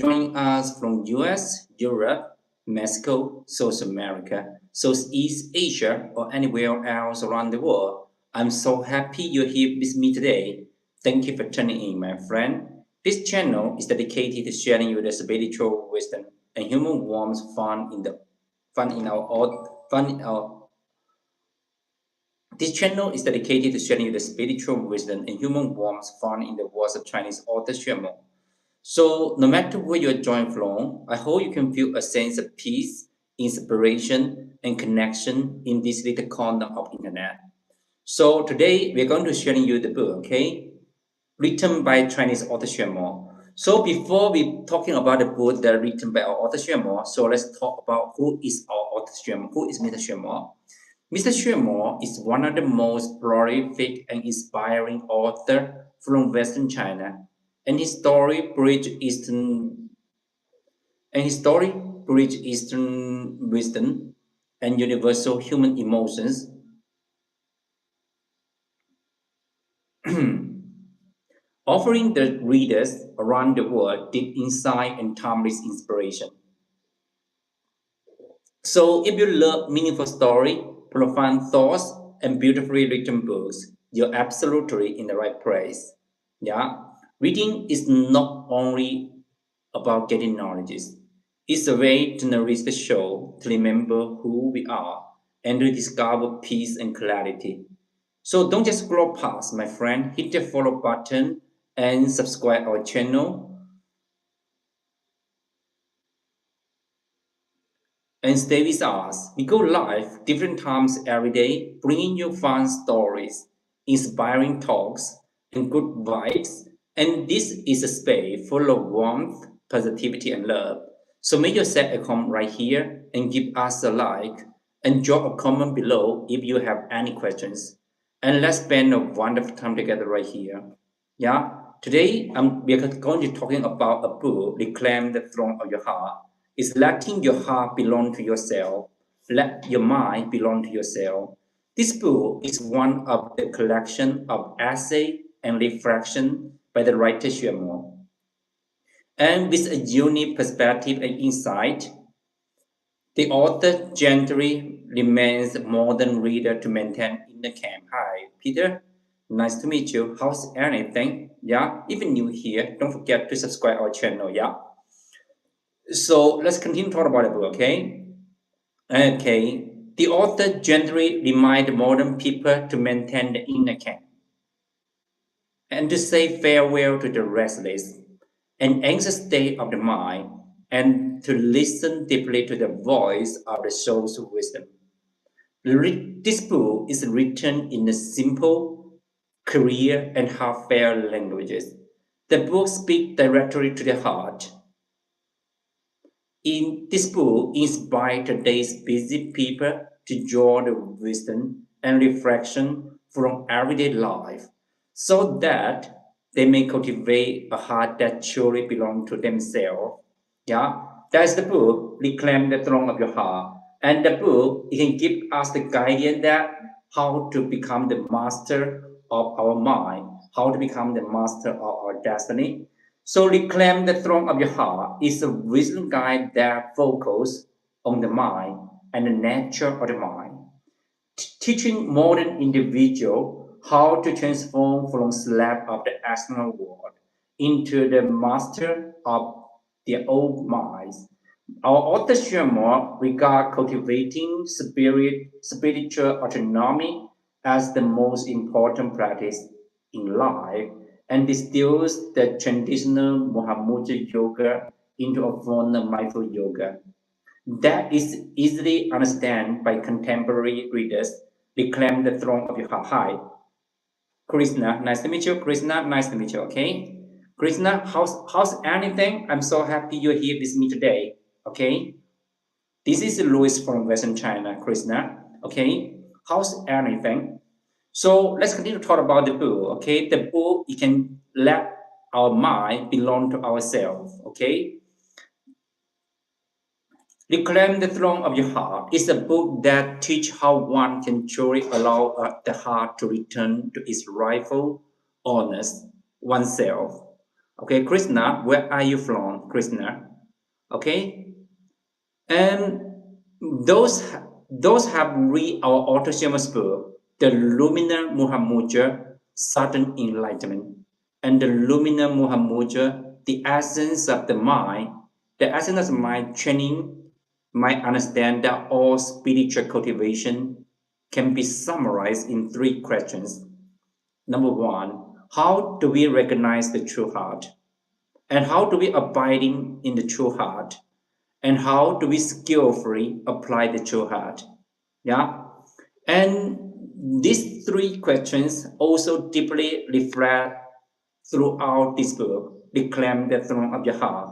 joining us from US, Europe, Mexico, South America, Southeast Asia, or anywhere else around the world, I'm so happy you're here with me today. Thank you for tuning in, my friend. This channel is dedicated to sharing you the spiritual wisdom and human warmth fun in our this channel is dedicated to sharing you the spiritual wisdom and human warmth found in the words of Chinese author Xuemo. So, no matter where you're joining from, I hope you can feel a sense of peace, inspiration, and connection in this little corner of internet. So today we're going to sharing you the book, okay, written by Chinese author Xuemo. So before we talking about the book that written by our author Xuemo, so let's talk about who is our author Xuemo. Who is Mr. Xuemo? Mr. Xuemo is one of the most prolific and inspiring authors from Western China, and his story bridges Eastern wisdom and universal human emotions, offering the readers around the world deep insight and timeless inspiration. So if you love meaningful story, profound thoughts, and beautifully written books, you're absolutely in the right place. Yeah. Reading is not only about getting knowledge. It's a way to nourish the soul, to remember who we are, and to discover peace and clarity. So don't just scroll past, my friend. Hit the follow button and subscribe our channel and stay with us. We go live different times every day, bringing you fun stories, inspiring talks, and good vibes. And this is a space full of warmth, positivity, and love. So make yourself at home right here and give us a like and drop a comment below if you have any questions. And let's spend a wonderful time together right here. Yeah. Today we are going to talking about a book, Reclaim the Throne of Your Heart. Is letting your heart belong to yourself. Let your mind belong to yourself. This book is one of the collection of essay and reflection by the writer Xuemo. And with a unique perspective and insight, the author gently reminds modern reader to maintain inner calm. Hi, Peter. Nice to meet you. How's everything? Yeah, if you're new here, don't forget to subscribe our channel. Yeah. So let's continue talk about the book, okay? Okay. The author gently reminds modern people to maintain the inner calm and to say farewell to the restless and anxious state of the mind and to listen deeply to the voice of the soul's wisdom. This book is written in a simple, clear, and heartfelt languages. The book speaks directly to the heart. In this book, inspire today's busy people to draw the wisdom and reflection from everyday life so that they may cultivate a heart that truly belongs to themselves. Yeah, that's the book, Reclaim the Throne of Your Heart. And the book, it can give us the guidance that how to become the master of our mind, how to become the master of our destiny. So Reclaim the Throne of Your Heart is a wisdom guide that focuses on the mind and the nature of the mind, teaching modern individuals how to transform from slave of the external world into the master of their own minds. Our author Xuemo regard cultivating spiritual autonomy as the most important practice in life and distills the traditional Mohammedan yoga into a form of mindful yoga that is easily understood by contemporary readers. Reclaim the throne of your heart. Hi, Krishna. Nice to meet you. Krishna, nice to meet you. Okay, Krishna, how's anything? I'm so happy you're here with me today. Okay, this is Louis from Western China. Krishna. Okay, how's anything? So let's continue to talk about the book. Okay, the book it can let our mind belong to ourselves. Okay. Reclaim the Throne of Your Heart is a book that teaches how one can truly allow the heart to return to its rightful honors oneself. Okay, Krishna, where are you from, Krishna? Okay, and those have read our autonomous book, the Lumina Muhammadja, Sudden Enlightenment, and the Lumina Muhammadja, the essence of the mind, the essence of my training, might understand that all spiritual cultivation can be summarized in three questions. Number one, how do we recognize the true heart? And how do we abiding in the true heart? And how do we skillfully apply the true heart? Yeah. And these three questions also deeply reflect throughout this book, Reclaim the Throne of Your Heart.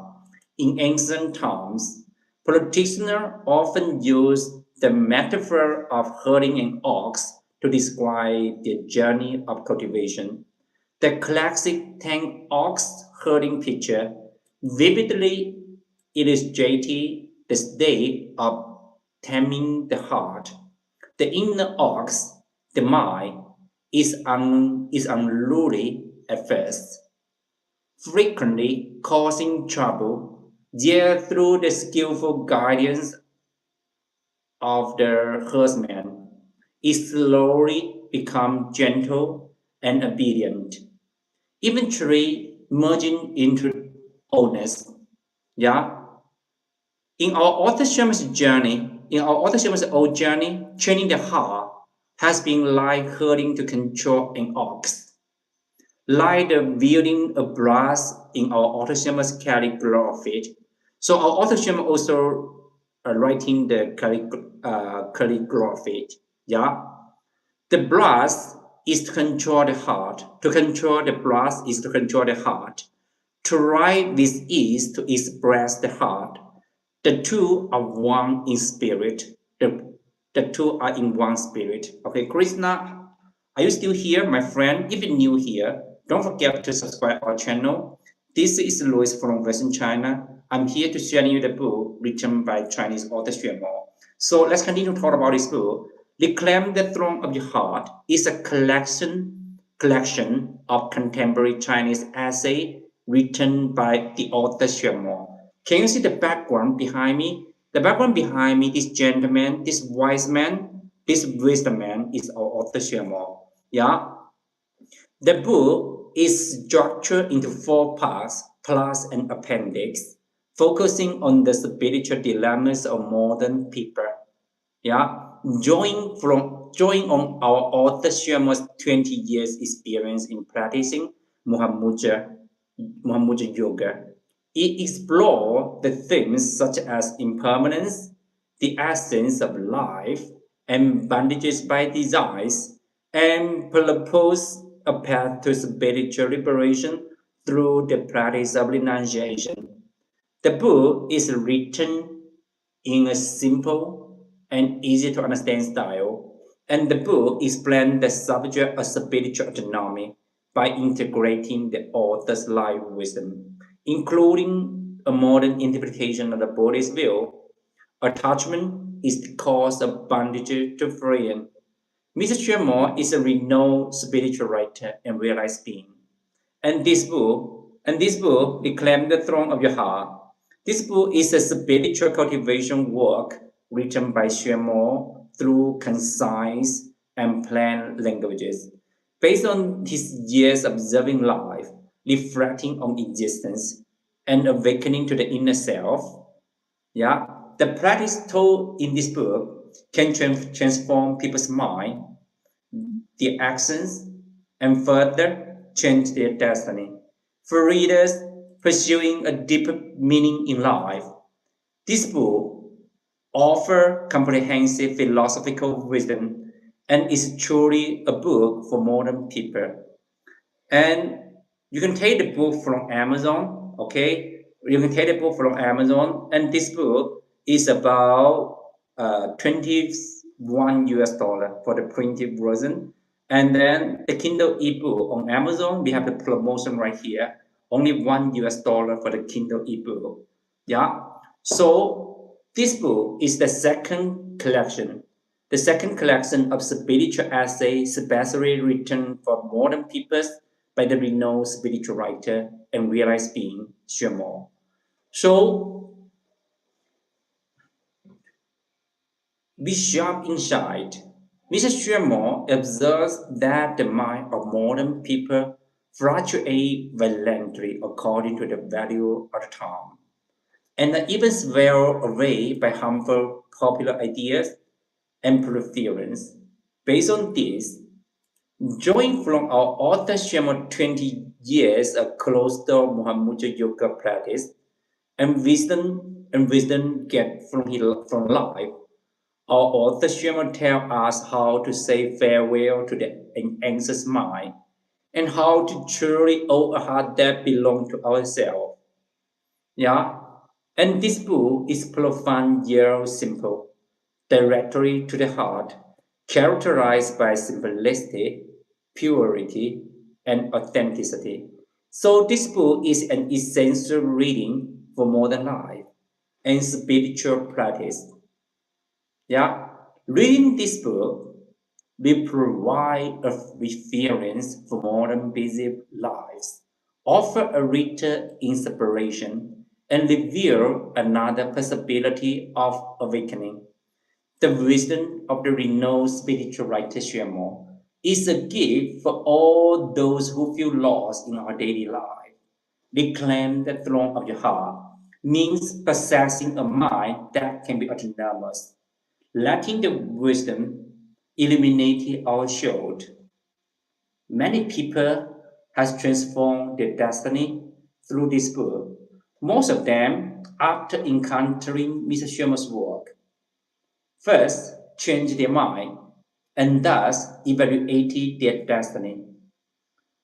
In ancient times, practitioners often used the metaphor of herding an ox to describe the journey of cultivation. The classic tank ox herding picture vividly illustrated the state of taming the heart. The inner ox, the mind, is unruly at first, frequently causing trouble, yet through the skillful guidance of the herdsman, it slowly becomes gentle and obedient, eventually merging into wholeness. Yeah. In our autonomous old journey, training the heart has been like herding to control an ox, like the wielding a brass in our autonomous calligraphy. So our autonomous also writing the calligraphy. Yeah. The brass is to control the heart. To control the brass is to control the heart. To write with ease to express the heart. The two are one in spirit. The two are in one spirit. Okay, Krishna, are you still here, my friend? If you're new here, don't forget to subscribe our channel. This is Louis from Western China. I'm here to share you the book written by Chinese author Xuemo. So let's continue to talk about this book. Reclaim the Throne of Your Heart is a collection of contemporary Chinese essay written by the author Xuemo. Can you see the background behind me? The background behind me, this gentleman, this wise man, this wisdom man is our author Xuemo. Yeah, the book is structured into four parts plus an appendix, focusing on the spiritual dilemmas of modern people. Yeah, drawing on our author Xuemo's 20 years experience in practicing Muhammadja, Muhammadja yoga. It explores the themes such as impermanence, the essence of life, and bondages by desires, and propose a path to spiritual liberation through the practice of renunciation. The book is written in a simple and easy to understand style, and the book explains the subject of spiritual autonomy by integrating the author's life wisdom, including a modern interpretation of the Buddhist view. Attachment is the cause of bondage to freedom. Mr. Shermore is a renowned spiritual writer and realized being. And this book, Reclaim the Throne of Your Heart. This book is a spiritual cultivation work written by Xuemo through concise and plain languages. Based on his years observing life, reflecting on existence, and awakening to the inner self, yeah, the practice told in this book can transform people's mind, their actions, and further change their destiny. For readers pursuing a deeper meaning in life, this book offers comprehensive philosophical wisdom and is truly a book for modern people. And you can take the book from Amazon, okay? You can take the book from Amazon, and this book is about 21 US dollar for the printed version. And then the Kindle ebook on Amazon, we have the promotion right here, only 1 US dollar for the Kindle ebook. Yeah. So this book is the second collection of spiritual essays, especially written for modern people by the renowned spiritual writer and realized being Xuemo. So we jump inside. Mr. Xuemo observes that the mind of modern people fluctuates violently according to the value of the time, and are even swelled away by harmful popular ideas and preference. Based on this, drawing from our author Xuemo 20 years of closed-door Muhammadya yoga practice and wisdom get from life, our author Xuemo tells us how to say farewell to the anxious mind and how to truly own a heart that belongs to ourselves. Yeah, and this book is profound yet simple, directly to the heart, characterized by simplicity, purity, and authenticity. So this book is an essential reading for modern life and spiritual practice. Yeah, reading this book will provide a reference for modern busy lives, offer a richer inspiration, and reveal another possibility of awakening. The wisdom of the renowned spiritual writer Xuemo is a gift for all those who feel lost in our daily life. Reclaim the throne of your heart means possessing a mind that can be autonomous, letting the wisdom illuminate our soul. Many people has transformed their destiny through this book. Most of them, after encountering Mr. Sherman's work, first changed their mind and thus evaluated their destiny.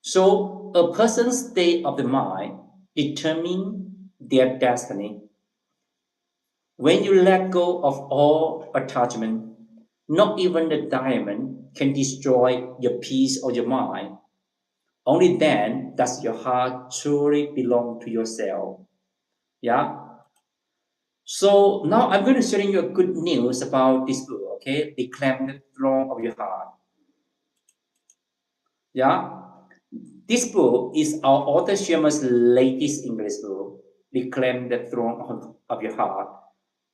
So a person's state of the mind determines their destiny. When you let go of all attachment, not even the diamond can destroy your peace or your mind. Only then does your heart truly belong to yourself. Yeah. So now I'm going to share you a good news about this book. Okay, Reclaim the Throne of Your Heart. Yeah. This book is our author Sherman's latest English book, Reclaim the Throne of Your Heart.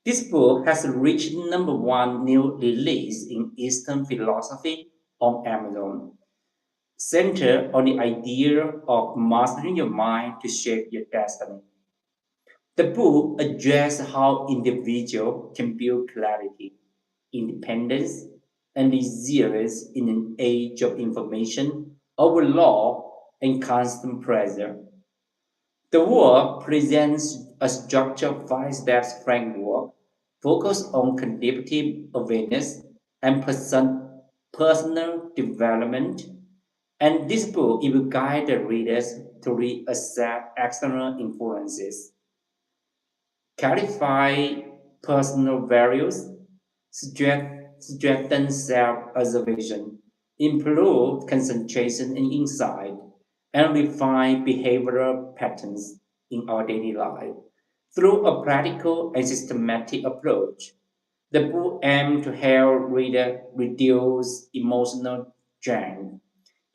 This book has reached #1 new release in Eastern philosophy on Amazon, centered on the idea of mastering your mind to shape your destiny. The book addresses how individuals can build clarity, independence, and resilience in an age of information overload and constant pressure. The work presents a structured five-steps framework focused on contemplative awareness and personal development. And this book it will guide the readers to reassess external influences, clarify personal values, strengthen self-observation, improve concentration and insight, and refine behavioral patterns in our daily life. Through a practical and systematic approach, the book aims to help readers reduce emotional drain,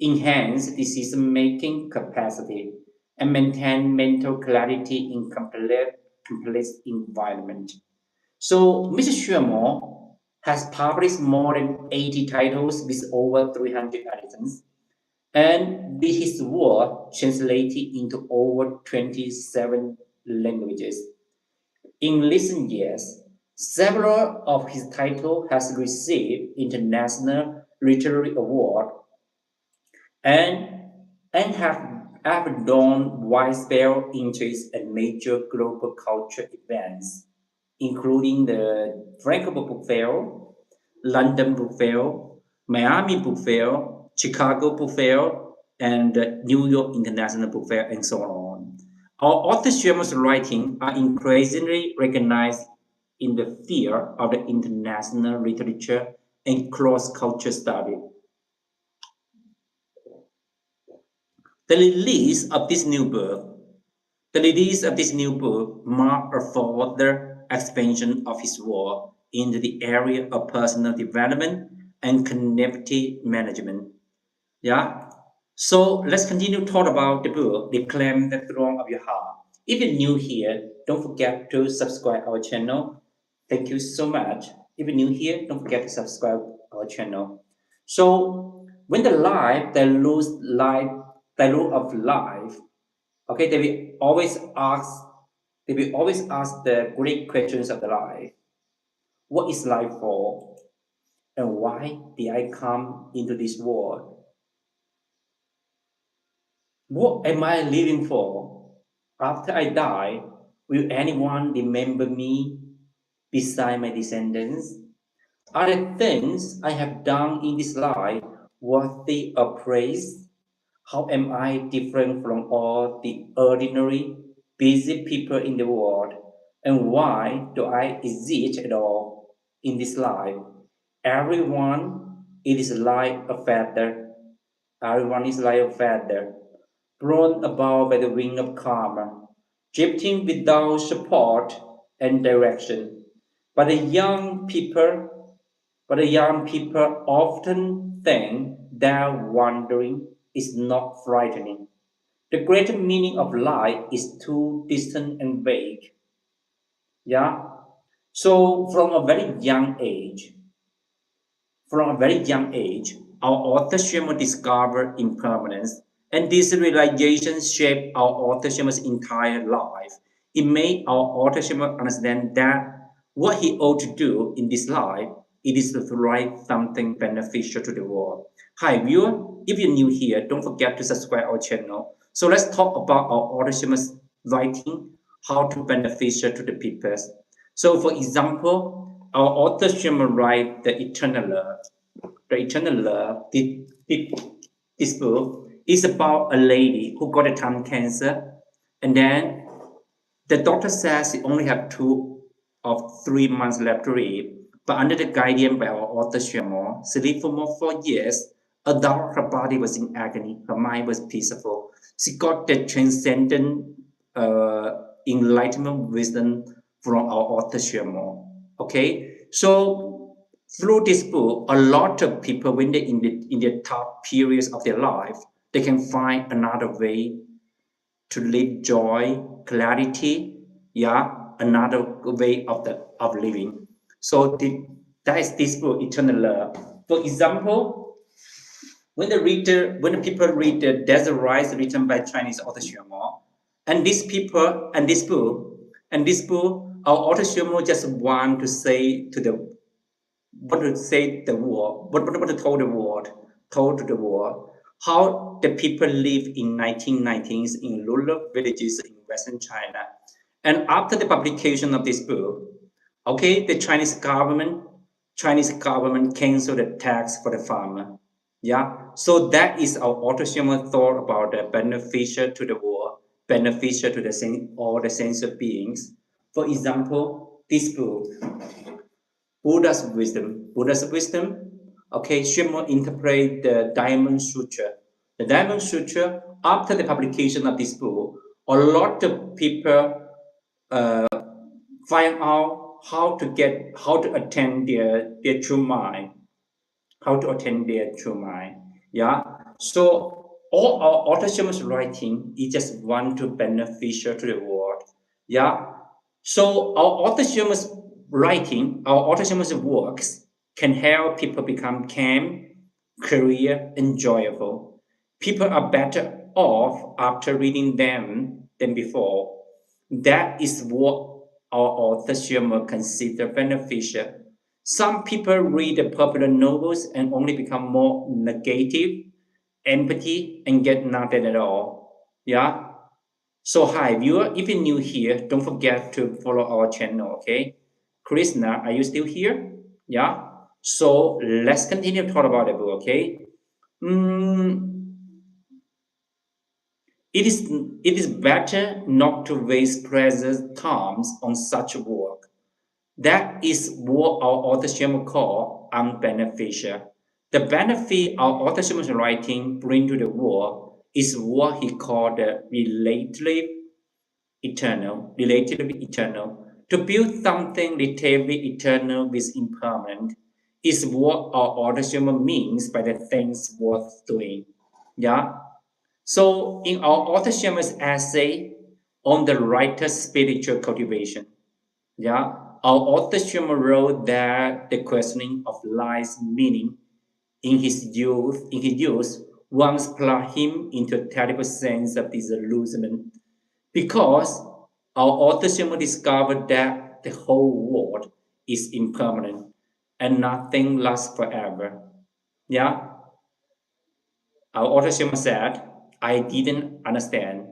enhance decision-making capacity, and maintain mental clarity in complex environment. So, Mr. Xuemo has published more than 80 titles with over 300 editions, and with his work translated into over 27 languages. In recent years, several of his titles has received international literary award and and have drawn widespread interest at major global culture events, including the Frankfurt Book Fair, London Book Fair, Miami Book Fair, Chicago Book Fair, and the New York International Book Fair, and so on. Our author Sherman's writings are increasingly recognized in the field of the international literature and cross-culture study. The release of this new book, the release of this new book marked a further expansion of his work into the area of personal development and community management. Yeah. So let's continue to talk about the book, Reclaim the Throne of Your Heart. If you're new here, don't forget to subscribe our channel. Thank you so much. If you're new here, don't forget to subscribe our channel. So when the rule of life, okay, they will always ask the great questions of the life. What is life for? And why did I come into this world? What am I living for? After I die, will anyone remember me beside my descendants? Are the things I have done in this life worthy of praise? How am I different from all the ordinary, busy people in the world? And why do I exist at all in this life? Everyone, it is like a feather. Everyone is like a feather, blown about by the wind of karma, drifting without support and direction. But the young people often think their wandering is not frightening. The greater meaning of life is too distant and vague. Yeah. So from a very young age, our author Xuemo discovered impermanence, and this realization shaped our author Xuemo's entire life. It made our author Xuemo understand that what he ought to do in this life, it is to write something beneficial to the world. Hi viewer, if you're new here, don't forget to subscribe our channel. So let's talk about our author Xuemo's writing, how to beneficial to the people. So for example, our author Xuemo write the eternal love. The Eternal Love, this book is about a lady who got a tongue cancer, and then the doctor says she only have 2 or 3 months left to live. But under the guidance by our author Xuemo, she lived for more 4 years. Although her body was in agony, her mind was peaceful. She got the transcendent uh, enlightenment wisdom from our author Xuemo. Okay, so through this book, a lot of people, when they're in the tough periods of their life, they can find another way to live joy, clarity, yeah, another way of living. So that is this book, Eternal Love. For example, when the people read the Desert Rise written by Chinese author Xuemo, and these people and this book, our author Xuemo just want to say to the what to say the world, what to told to the world, how the people live in 1990s in rural villages in Western China. And after the publication of this book, okay, the Chinese government canceled the tax for the farmer. Yeah, so that is our autosomal thought about the beneficial to the world, beneficial to all the sentient beings. For example, this book Buddha's wisdom. Okay, Shimo interpret the Diamond Sutra. The Diamond Sutra, after the publication of this book, a lot of people find out how to attend their true mind, how to attend their true mind. Yeah. So all our autonomous writing is just one to beneficial to the world. Yeah. So our autonomous writing, our autonomous works can help people become calm, clear, enjoyable. People are better off after reading them than before. That is what our author Xuemo consider beneficial. Some people read the popular novels and only become more negative, empathy, and get nothing at all. Yeah. So hi viewer, if you're new here, don't forget to follow our channel. Okay. Krishna, are you still here? Yeah. So let's continue to talk about the book. Okay. Mm, it is better not to waste precious times on such work. That is what our authorship call unbeneficial. The benefit our authorship writing bring to the world is what he called the relatively eternal. To build something relatively eternal with impermanent is what our authorship means by the things worth doing. Yeah. So in our author Xuemo's essay on the writer's spiritual cultivation, yeah, our author Xuemo wrote that the questioning of life's meaning in his youth once plunged him into a terrible sense of disillusionment because our author Xuemo discovered that the whole world is impermanent and nothing lasts forever. Yeah, our author Xuemo said, I didn't understand.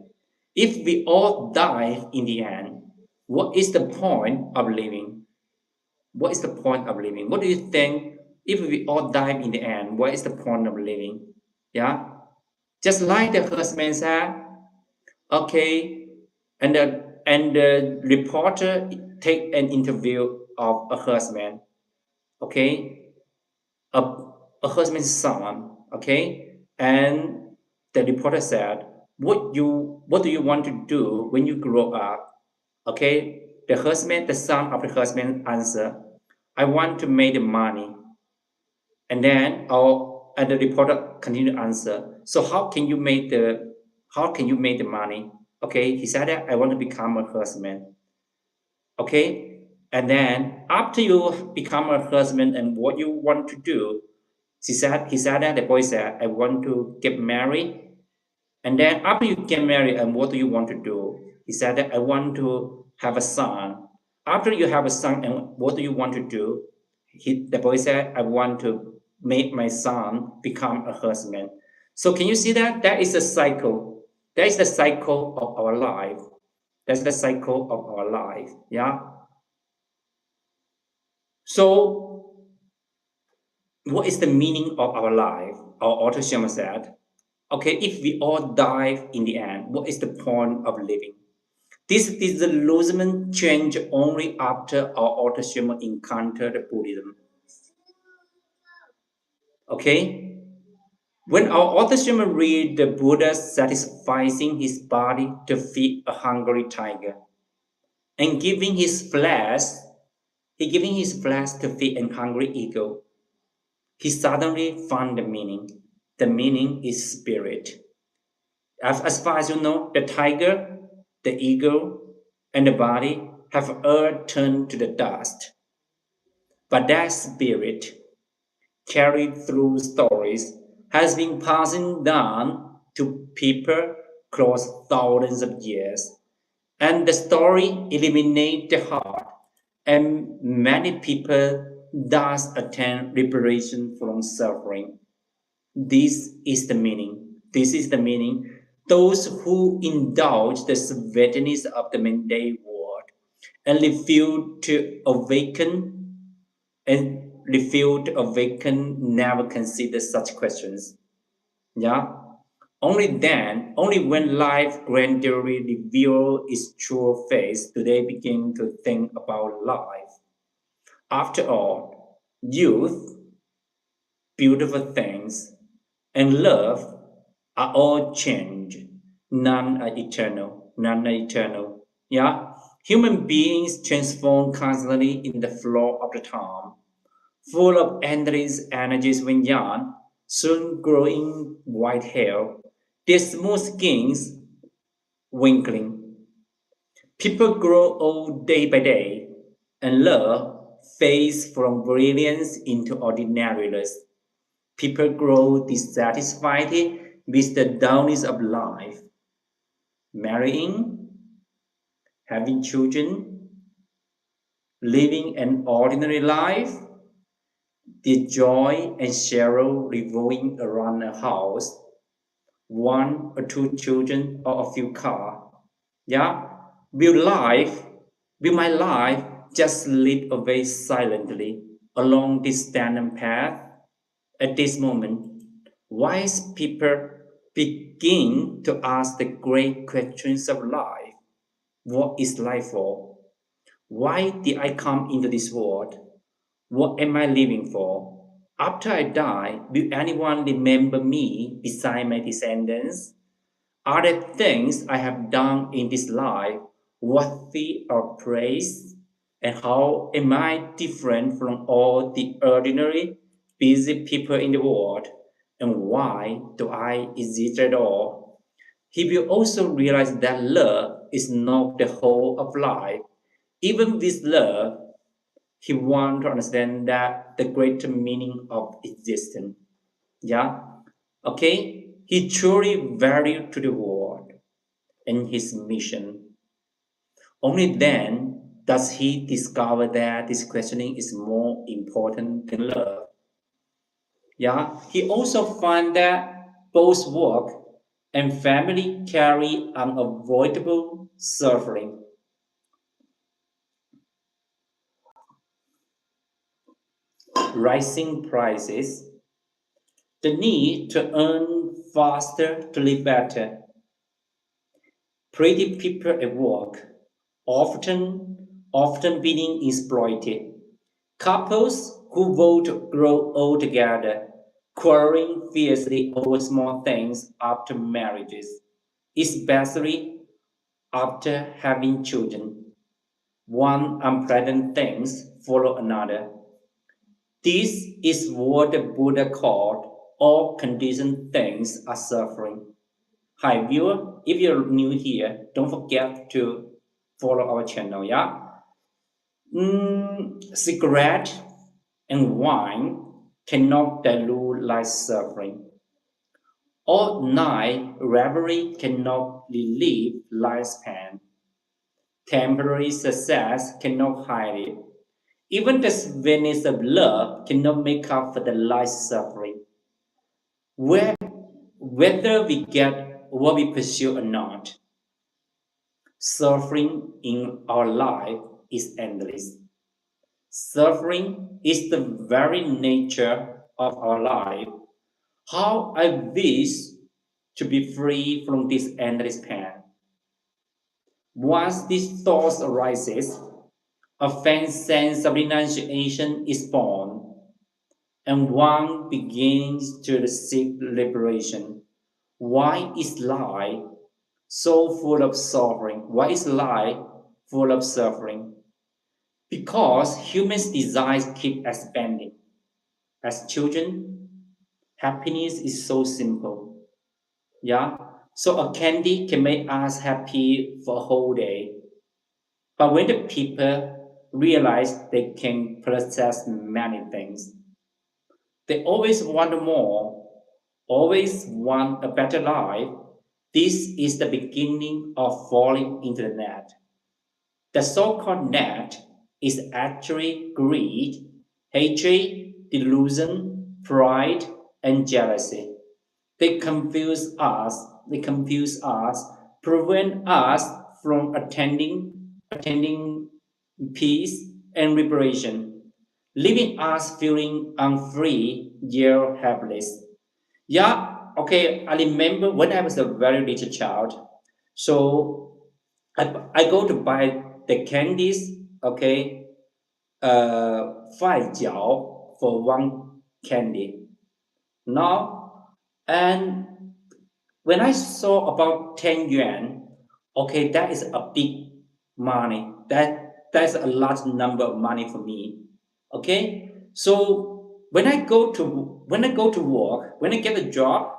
If we all die in the end, what is the point of living? What is the point of living? What do you think? If we all die in the end, what is the point of living? Yeah, just like the herdsman said, okay, and the reporter take an interview of a herdsman, okay, a, a herdsman's son, okay, and the reporter said, what do you want to do when you grow up? Okay, the son of the herdsman answered, I want to make the money. And the reporter continued to answer. So how can you make the money? Okay, he said that I want to become a herdsman. Okay, and then after you become a herdsman and what you want to do, he said that the boy said I want to get married. And then after you get married, and what do you want to do? He said that I want to have a son. After you have a son, and what do you want to do? The boy said, I want to make my son become a husband. So can you see that? That is a cycle. That is the cycle of our life. That's the cycle of our life. Yeah. So what is the meaning of our life? Our author Sharma said, okay, if we all die in the end, what is the point of living? This disillusionment changed only after our author Sharma encountered Buddhism. Okay? When our author Sharma read the Buddha satisfying his body to feed a hungry tiger and giving his flesh to feed a hungry eagle, he suddenly found the meaning. The meaning is spirit. As far as you know, the tiger, the eagle, and the body have all turned to the dust. But that spirit, carried through stories, has been passing down to people across thousands of years. And the story illuminates the heart, and many people thus attain liberation from suffering. This is the meaning. This is the meaning. Those who indulge the sweetness of the mundane world and refuse to awaken never consider such questions. Yeah. Only when life gradually reveals its true face do they begin to think about life. After all, youth, beautiful things, and love are all change. None are eternal. None are eternal. Yeah? Human beings transform constantly in the flow of the time, full of endless energies when young, soon growing white hair, their smooth skins winkling. People grow old day by day, and love fades from brilliance into ordinariness. People grow dissatisfied with the dullness of life. Marrying, having children, living an ordinary life, the joy and sorrow revolving around a house, one or two children, or a few cars. Yeah? Will life, will my life just slip away silently along this standard path? At this moment, wise people begin to ask the great questions of life. What is life for? Why did I come into this world? What am I living for? After I die, will anyone remember me beside my descendants? Are the things I have done in this life worthy of praise? And how am I different from all the ordinary, busy people in the world? and why do I exist at all, he will also realize that love is not the whole of life. Even with love, he wants to understand that the greater meaning of existence. Yeah. Okay. He truly valued to the world and his mission. Only then does he discover that this questioning is more important than love. Yeah. He also finds that both work and family carry unavoidable suffering. Rising prices, the need to earn faster to live better, pretty people at work, often being exploited, couples who vow to grow old together, quarreling fiercely over small things after marriages, especially after having children. One unpleasant things follow another. This is what the Buddha called all conditioned things are suffering. Hi viewer, if you're new here, don't forget to follow our channel, yeah? Cigarette and wine cannot dilute life suffering. All night revelry cannot relieve life's pain. Temporary success cannot hide it. Even the sweetness of love cannot make up for the life suffering. Where, whether we get what we pursue or not, suffering in our life is endless. Suffering is the very nature of our life. How I wish to be free from this endless pain. Once this thought arises, a faint sense of renunciation is born, and one begins to seek liberation. Why is life so full of suffering? Why is life full of suffering? Because humans' desires keep expanding. As children, happiness is so simple. Yeah. So a candy can make us happy for a whole day. But when the people realize they can possess many things, they always want more, always want a better life. This is the beginning of falling into the net. The so-called net is actually greed, hatred, delusion, pride, and jealousy. They confuse us, prevent us from attending peace and liberation, leaving us feeling unfree yet helpless. Yeah, okay, I remember when I was a very little child. So I go to buy the candies, okay, 5角 for one candy. Now, and when I saw about 10 yuan, okay, that is a big money. That's a large number of money for me. Okay, so when I go to work, when I get a job,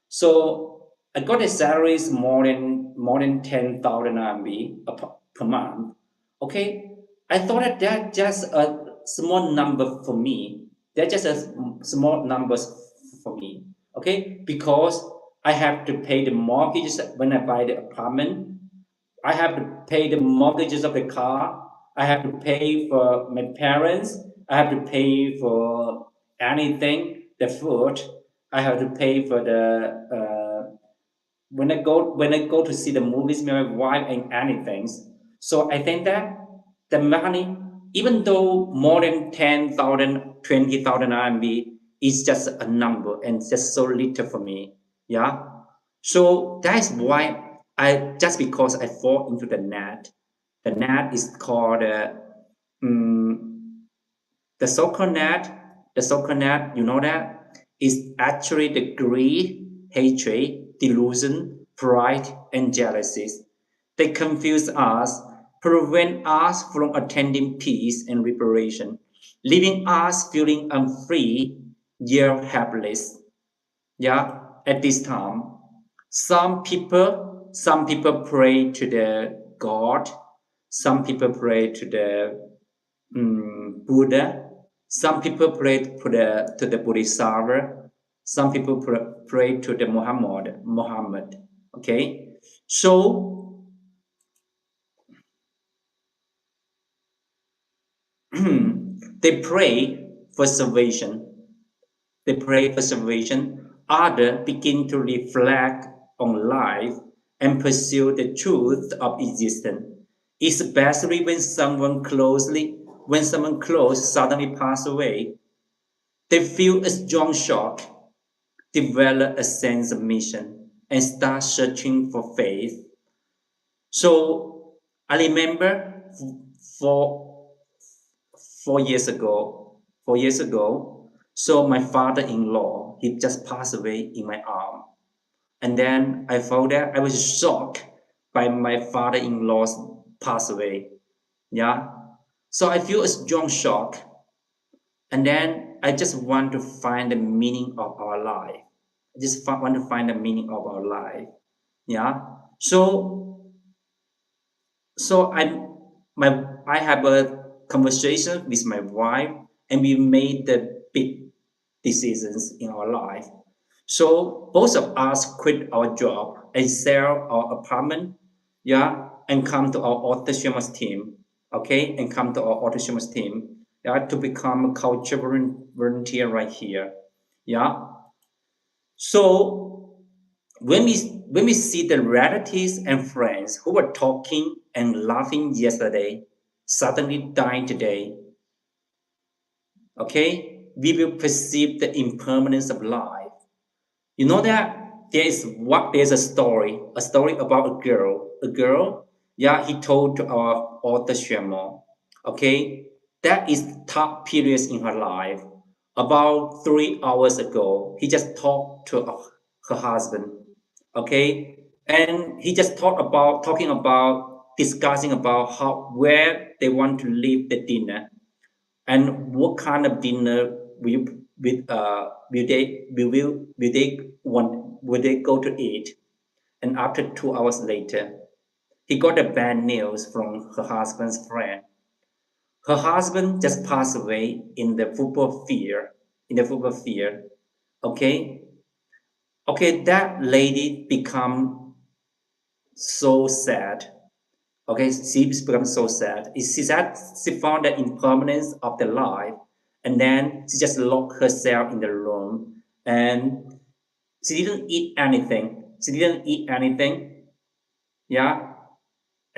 so I got a salary is more than 10,000 RMB per month. Okay, I thought that just a small number for me. That's just a small numbers for me. Okay, because I have to pay the mortgages when I buy the apartment. I have to pay the mortgages of the car. I have to pay for my parents. I have to pay for anything, the food. I have to pay for the when I go to see the movies with my wife and anything. So I think that the money, even though more than 10,000, 20,000 RMB is just a number and just so little for me. Yeah. So that's why I just because I fall into the net. The net is called um, the so-called net. The so-called net, you know that is actually the greed, hatred, delusion, pride, and jealousy. They confuse us, prevent us from attending peace and liberation, leaving us feeling unfree yet helpless. Yeah, at this time, some people pray to the God, some people pray to the Buddha, some people pray to the Bodhisattva, some people pray to the Muhammad. Okay, so they pray for salvation. They pray for salvation. Others begin to reflect on life and pursue the truth of existence. Especially when someone close suddenly pass away, they feel a strong shock, develop a sense of mission, and start searching for faith. So I remember for 4 years ago, 4 years ago, so my father-in-law, he just passed away in my arm. And then I found that I was shocked by my father-in-law's pass away. Yeah. So I feel a strong shock. And then I just want to find the meaning of our life. I just want to find the meaning of our life. Yeah. So so I have a conversation with my wife, and we made the big decisions in our life. So both of us quit our job and sell our apartment, yeah, and come to our autonomous team, okay, and come to our autonomous team, yeah, to become a culture volunteer right here, yeah. So when we see the relatives and friends who were talking and laughing yesterday suddenly dying today, okay, we will perceive the impermanence of life. You know that there's a story about a girl. Yeah, he told to our author Xuemo. Okay, that is tough periods in her life. About 3 hours ago, he just talked to her husband. Okay, and he just talking about discussing about how where they want to leave the dinner and what kind of dinner will they go to eat. And after 2 hours later, he got a bad news from her husband's friend. Her husband just passed away in the football field. Okay, okay, that lady become so sad. Okay, she became so sad. She said she found the impermanence of the life, and then she just locked herself in the room, and she didn't eat anything. She didn't eat anything. Yeah,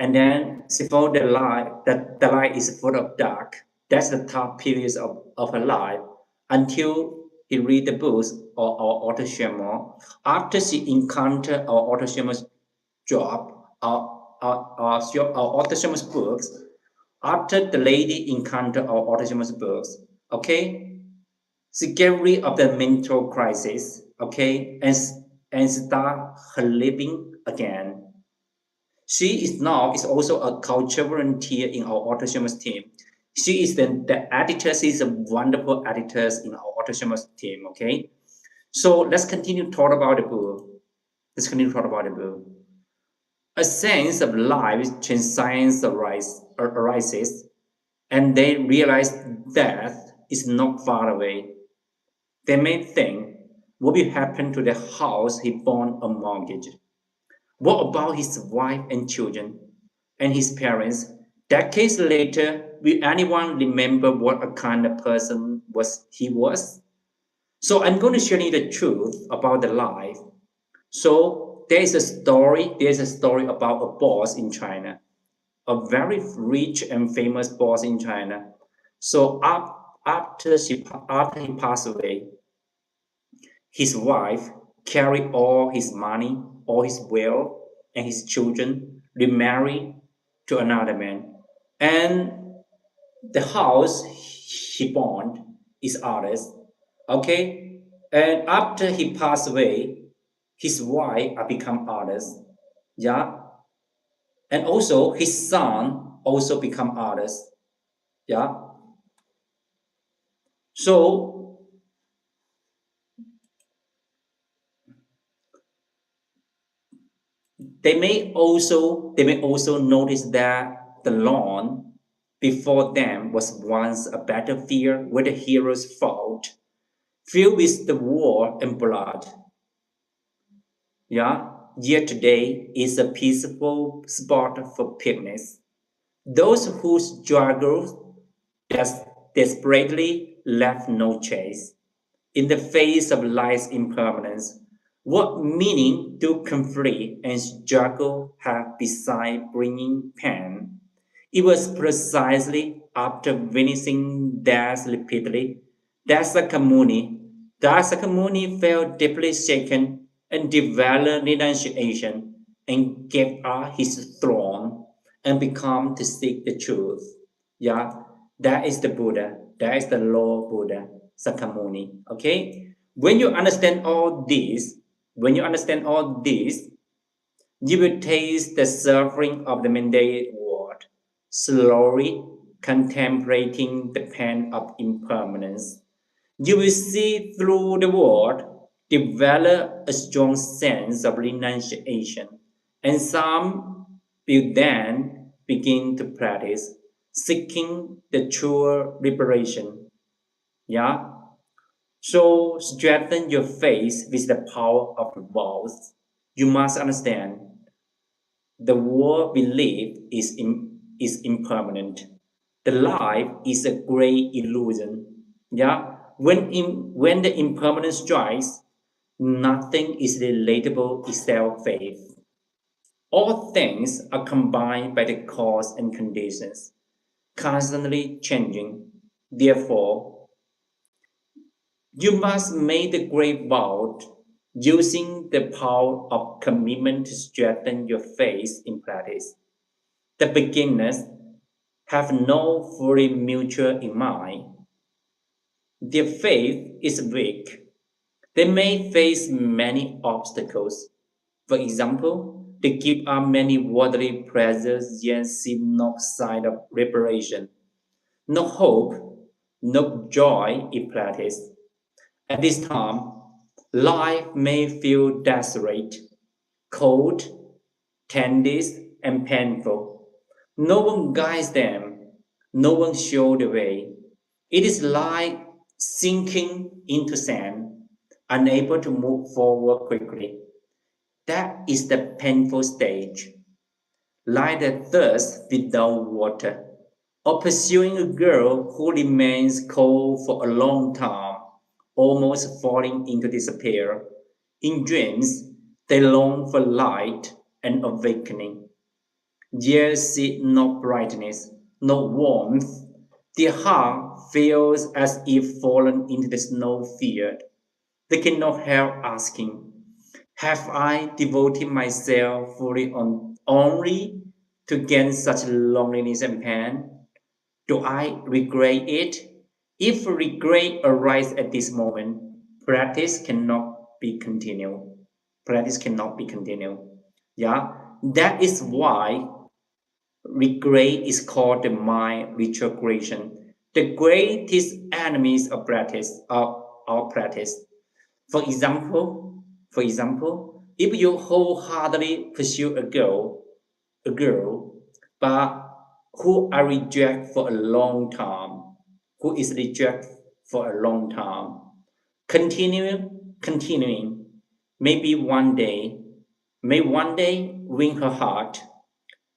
and then she found the light that the light is full of dark. That's the top period of her life until he read the books of our Otto Schemo. After she encountered our Otto Schemo's job, our Otto Schemo's books, after the lady encountered our Otto Schemo's books, okay, she get rid of the mental crisis, okay, and start her living again. She is now is also a culture volunteer in our autonomous team. She is the editor. She is a wonderful editor in our autonomous team. Okay, so let's continue to talk about the book. Let's continue to talk about the book. A sense of life transcends arises, and they realize death is not far away. They may think, what will happen to the house he bought a mortgage? What about his wife and children and his parents? Decades later, will anyone remember what a kind of person he was? So I'm going to share you the truth about the life. So there's a story about a boss in China, a very rich and famous boss in China. So after he passed away, his wife carried all his money, all his wealth, and his children remarried to another man. And the house he bought is ours. Okay? And after he passed away, his wife become ours. Yeah? And also his son also become ours. Yeah? So They may also notice that the lawn before them was once a battlefield where the heroes fought, filled with the war and blood. Yeah, yet today is a peaceful spot for picnics. Those who struggled desperately left no trace. In the face of life's impermanence, what meaning do conflict and struggle have beside bringing pain? It was precisely after witnessing death repeatedly that Sakamuni felt deeply shaken and developed renunciation and gave up his throne and became to seek the truth. Yeah, that is the Buddha. That is the Lord Buddha, Sakamuni. Okay? When you understand all this, you will taste the suffering of the mundane world, slowly contemplating the pain of impermanence. You will see through the world, develop a strong sense of renunciation, and some will then begin to practice, seeking the true liberation. Yeah? So strengthen your faith with the power of the vows. You must understand the world we live is impermanent. The life is a great illusion. Yeah? When the impermanence strikes, nothing is relatable except faith. All things are combined by the cause and conditions, constantly changing. Therefore, you must make the great vow using the power of commitment to strengthen your faith in practice. The beginners have no fully mutual in mind. Their faith is weak. They may face many obstacles. For example, they give up many worldly pleasures yet see no sign of liberation, no hope, no joy in practice. At this time, life may feel desolate, cold, tedious, and painful. No one guides them, no one shows the way. It is like sinking into sand, unable to move forward quickly. That is the painful stage, like the thirst without water, or pursuing a girl who remains cold for a long time, almost falling into despair. In dreams, they long for light and awakening. Yet see no brightness, no warmth. Their heart feels as if fallen into the snow field. They cannot help asking, have I devoted myself fully on only to gain such loneliness and pain? Do I regret it? If regret arises at this moment, practice cannot be continued. Practice cannot be continued. Yeah, that is why regret is called the mind retrogression. The greatest enemies of practice are our practice. For example, if you wholeheartedly pursue a girl, but who are rejected for a long time, who is rejected for a long time, continuing, maybe may one day win her heart.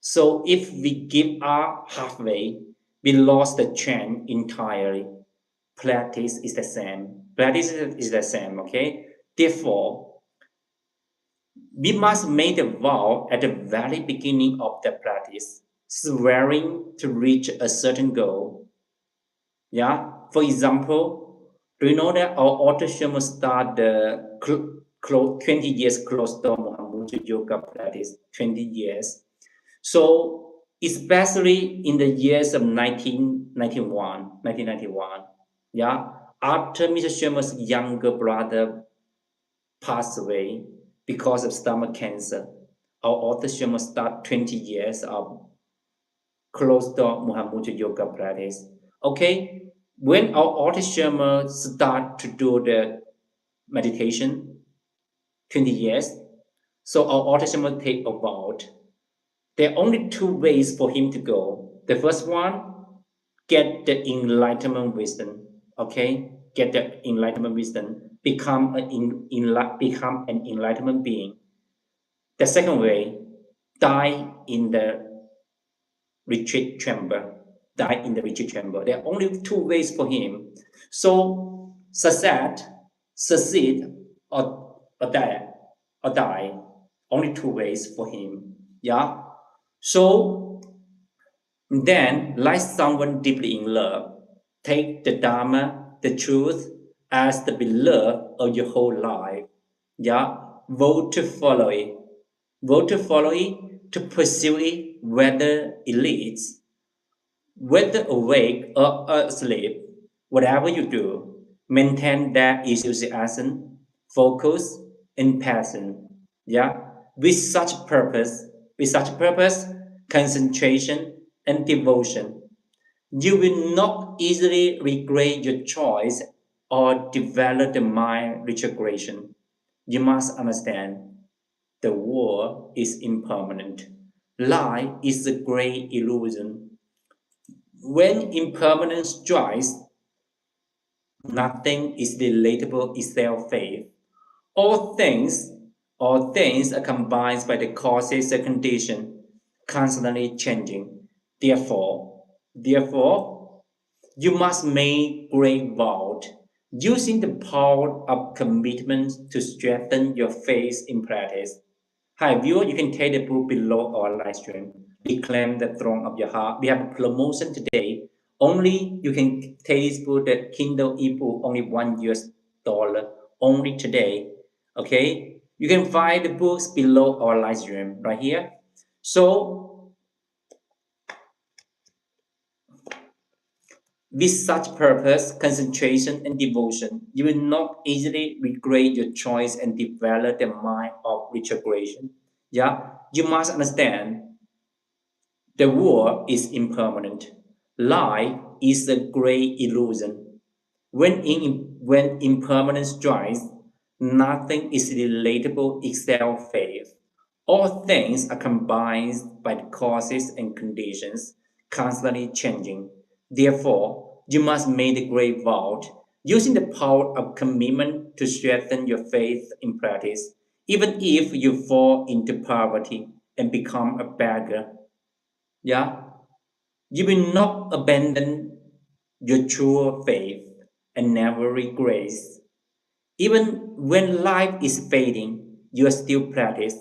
So if we give up halfway, we lost the chance entirely. Practice is the same. Practice is the same, okay? Therefore, we must make the vow at the very beginning of the practice, swearing to reach a certain goal. Yeah. For example, do you know that our author Xuemo start the 20 years closed door Muhammad yoga practice? 20 years. So especially in the years of 1991, yeah, after Mr. Sherman's younger brother passed away because of stomach cancer, our author Sherman start 20 years of closed door Muhammad yoga practice. Okay, when our author Sherman start to do the meditation, 20 years, So our autism will take about, there are only two ways for him to go. The first one, get the enlightenment wisdom. Okay, get the enlightenment wisdom, become an enlightenment being. The second way, die in the retreat chamber. Die in the retreat chamber. There are only two ways for him. So succeed, or die, or die. Only two ways for him. Yeah. So then, like someone deeply in love, take the Dharma, the truth, as the beloved of your whole life. Yeah, vote to follow it. Vote to follow it, to pursue it, whether it leads, whether awake or asleep, whatever you do, maintain that enthusiasm, focus, and passion. Yeah, with such purpose, with such purpose, concentration, and devotion, you will not easily regret your choice or develop the mind retrogression. You must understand the world is impermanent. Life is a great illusion. When impermanence strikes, nothing is relatable except faith. All things, all things are combined by the causes and condition, constantly changing. Therefore, you must make great vow, using the power of commitment to strengthen your faith in practice. Hi, viewer, you can take the book below our live stream. Reclaim the throne of your heart. We have a promotion today. Only you can take this book, the Kindle ebook, only $1 only today. Okay, you can find the books below our live stream right here. So, with such purpose, concentration, and devotion, you will not easily regret your choice and develop the mind of retrogression. Yeah, you must understand the world is impermanent. Life is a great illusion. When impermanence strikes, nothing is relatable except faith. All things are combined by the causes and conditions, constantly changing. Therefore, you must make the great vow, using the power of commitment to strengthen your faith in practice, even if you fall into poverty and become a beggar. Yeah, you will not abandon your true faith and never regress. Even when life is fading, you are still practice,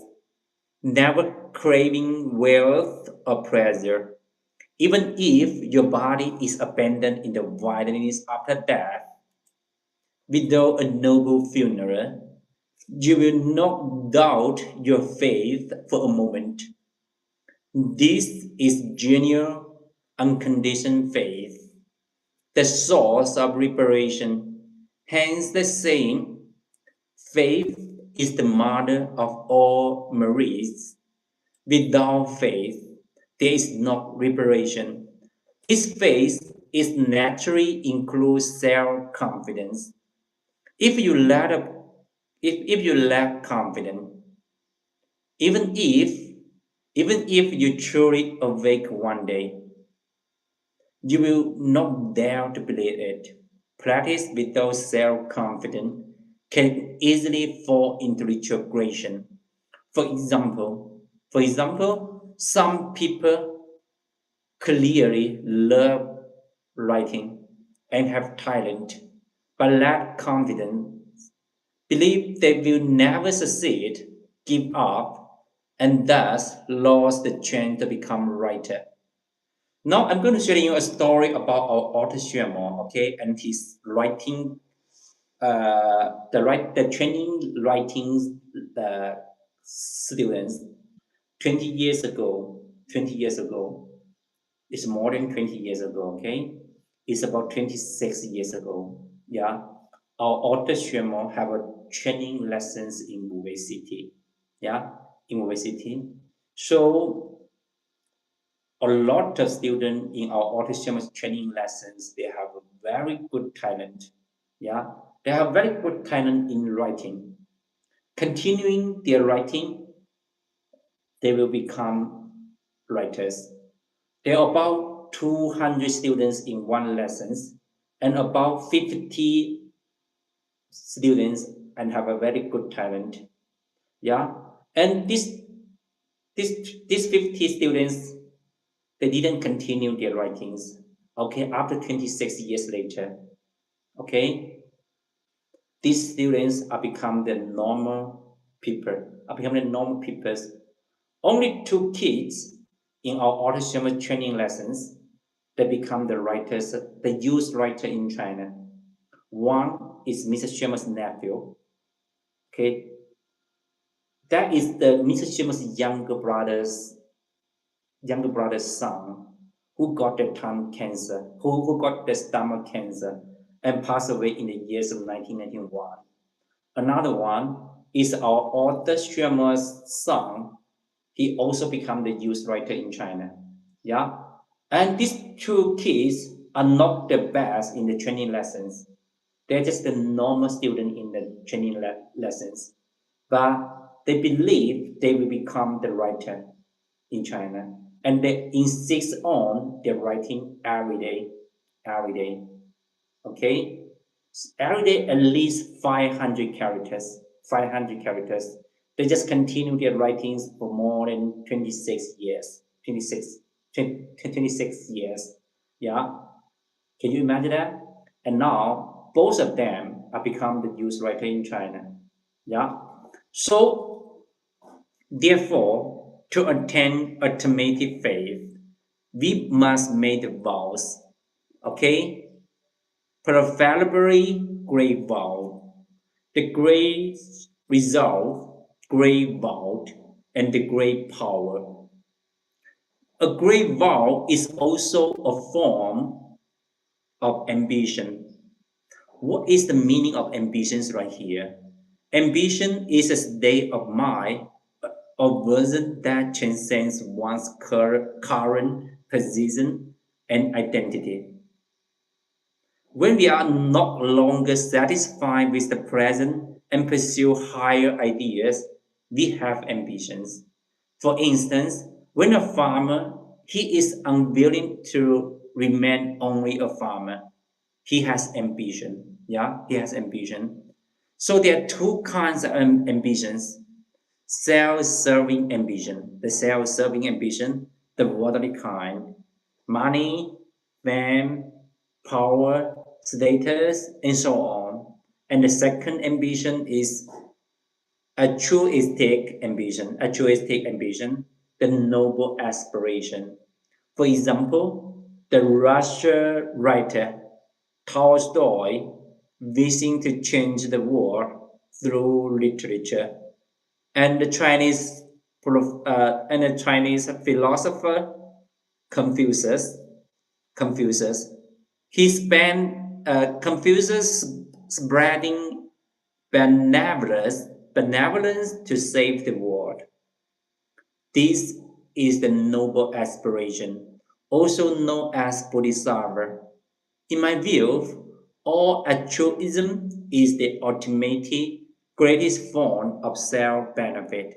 never craving wealth or pleasure. Even if your body is abandoned in the wilderness after death, without a noble funeral, you will not doubt your faith for a moment. This is genuine, unconditioned faith, the source of reparation. Hence the saying, faith is the mother of all merits. Without faith, there is no reparation. This faith is naturally includes self-confidence. If you lack if you lack confidence, even if even if you truly awake one day, you will not dare to believe it. Practice without self-confidence can easily fall into retrogression. For example, some people clearly love writing and have talent, but lack confidence, believe they will never succeed, give up, and thus lost the chance to become a writer. Now I'm going to share you a story about our author Xuemo, okay, and his writing, the training writing uh, students 20 years ago. 20 years ago, it's more than 20 years ago, okay? It's about 26 years ago. Yeah. Our author Xuemo have a training lessons in Wu City. Yeah, in Wu City. So a lot of students in our autism training lessons, they have a very good talent. Yeah, they have very good talent in writing. Continuing their writing, they will become writers. There are about 200 students in one lessons and about 50 students and have a very good talent. Yeah. And these 50 students, they didn't continue their writings. Okay, after 26 years later, okay, these students are become the normal people, are becoming the normal people. Only two kids in our autism training lessons, they become the writers, the youth writer in China. One is Mrs. Xuemo's nephew. Okay, that is the Mrs. Xuemo's younger brother's son who got the tongue cancer, who got the stomach cancer and passed away in the years of 1991. Another one is our author Xuemo's son. He also became the youth writer in China. Yeah. And these two kids are not the best in the training lessons. They're just the normal student in the training lessons. But they believe they will become the writer in China. And they insist on their writing every day. Every day. Okay? Every day at least 500 characters. 500 characters. They just continue their writings for more than 26 years. 26 years. Yeah. Can you imagine that? And now both of them have become the youth writer in China. Yeah. So therefore, to attain ultimate faith, we must make the vows. Okay? Preferably great vow. The great resolve, great vow, and the great power. A great vow is also a form of ambition. What is the meaning of ambitions right here? Ambition is a state of mind or version that transcends one's current position and identity. When we are no longer satisfied with the present and pursue higher ideas, we have ambitions. For instance, when a farmer, he is unwilling to remain only a farmer. He has ambition. Yeah, he has ambition. So there are two kinds of ambitions. Self-serving ambition. The self-serving ambition, the worldly kind. Money, fame, power, status, and so on. And the second ambition is altruistic ambition, the noble aspiration. For example, the Russian writer Tolstoy wishing to change the world through literature, and the Chinese philosopher Confucius. Confucius. He spent Confucius spreading benevolence to save the world. This is the noble aspiration, also known as Bodhisattva. In my view, all altruism is the ultimate greatest form of self-benefit.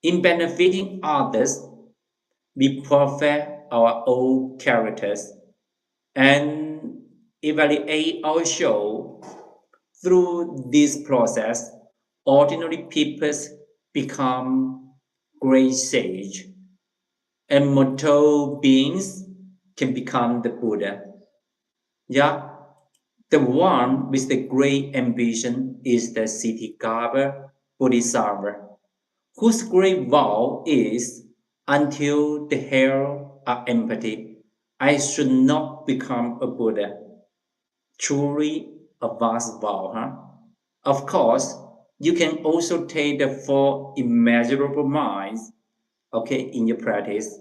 In benefiting others, we perfect our own characters and evaluate our show. Through this process, ordinary people become great sage, and mortal beings can become the Buddha. Yeah, the one with the great ambition is the Siddhigarbha Bodhisattva, whose great vow is, until the hell are empty, I should not become a Buddha. Truly a vast vow, huh? Of course, you can also take the four immeasurable minds, okay, in your practice.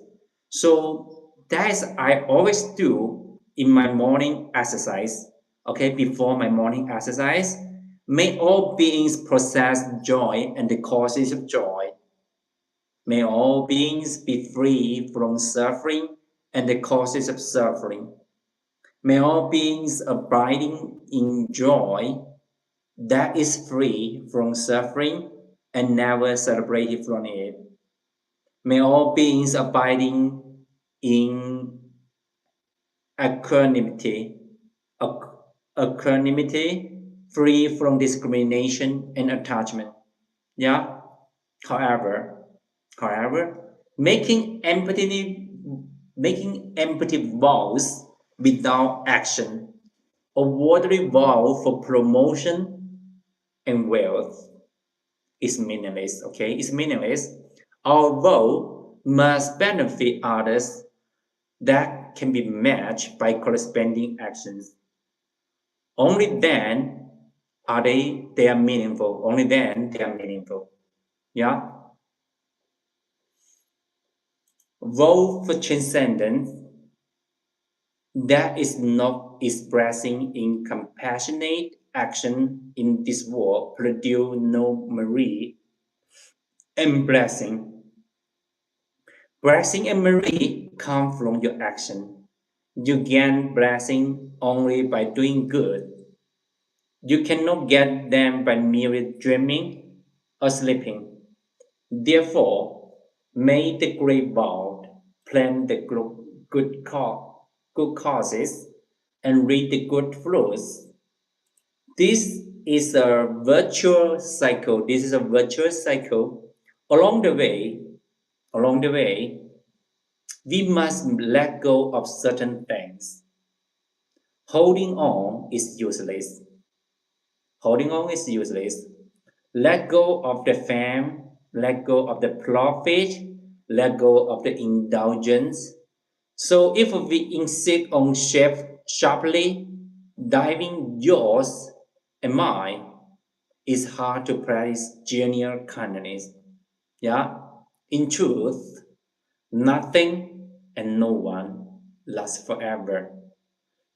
So that's I always do in my morning exercise. Okay, before my morning exercise, may all beings possess joy and the causes of joy. May all beings be free from suffering and the causes of suffering. May all beings abiding in joy that is free from suffering and never separated from it. May all beings abiding in equanimity, equ- equanimity, free from discrimination and attachment. Yeah. However, however, making empathy vows without action, a watery vow for promotion and wealth is meaningless. Okay, it's meaningless. Our vow must benefit others that can be matched by corresponding actions. Only then they are meaningful. Only then they are meaningful. Yeah. Vow for transcendence that is not expressing in compassionate action in this world produce no merit and blessing. Blessing and merit come from your action. You gain blessing only by doing good. You cannot get them by merely dreaming or sleeping. Therefore, make the great vow, plant the good causes, and reap the good fruits. This is a virtuous cycle. This is a virtuous cycle. Along the way, along the way, we must let go of certain things. Holding on is useless. Holding on is useless. Let go of the fame, let go of the profit, let go of the indulgence. So if we insist on sharply diving yours and mine, it's hard to practice genuine kindness. Yeah? In truth, nothing and no one lasts forever.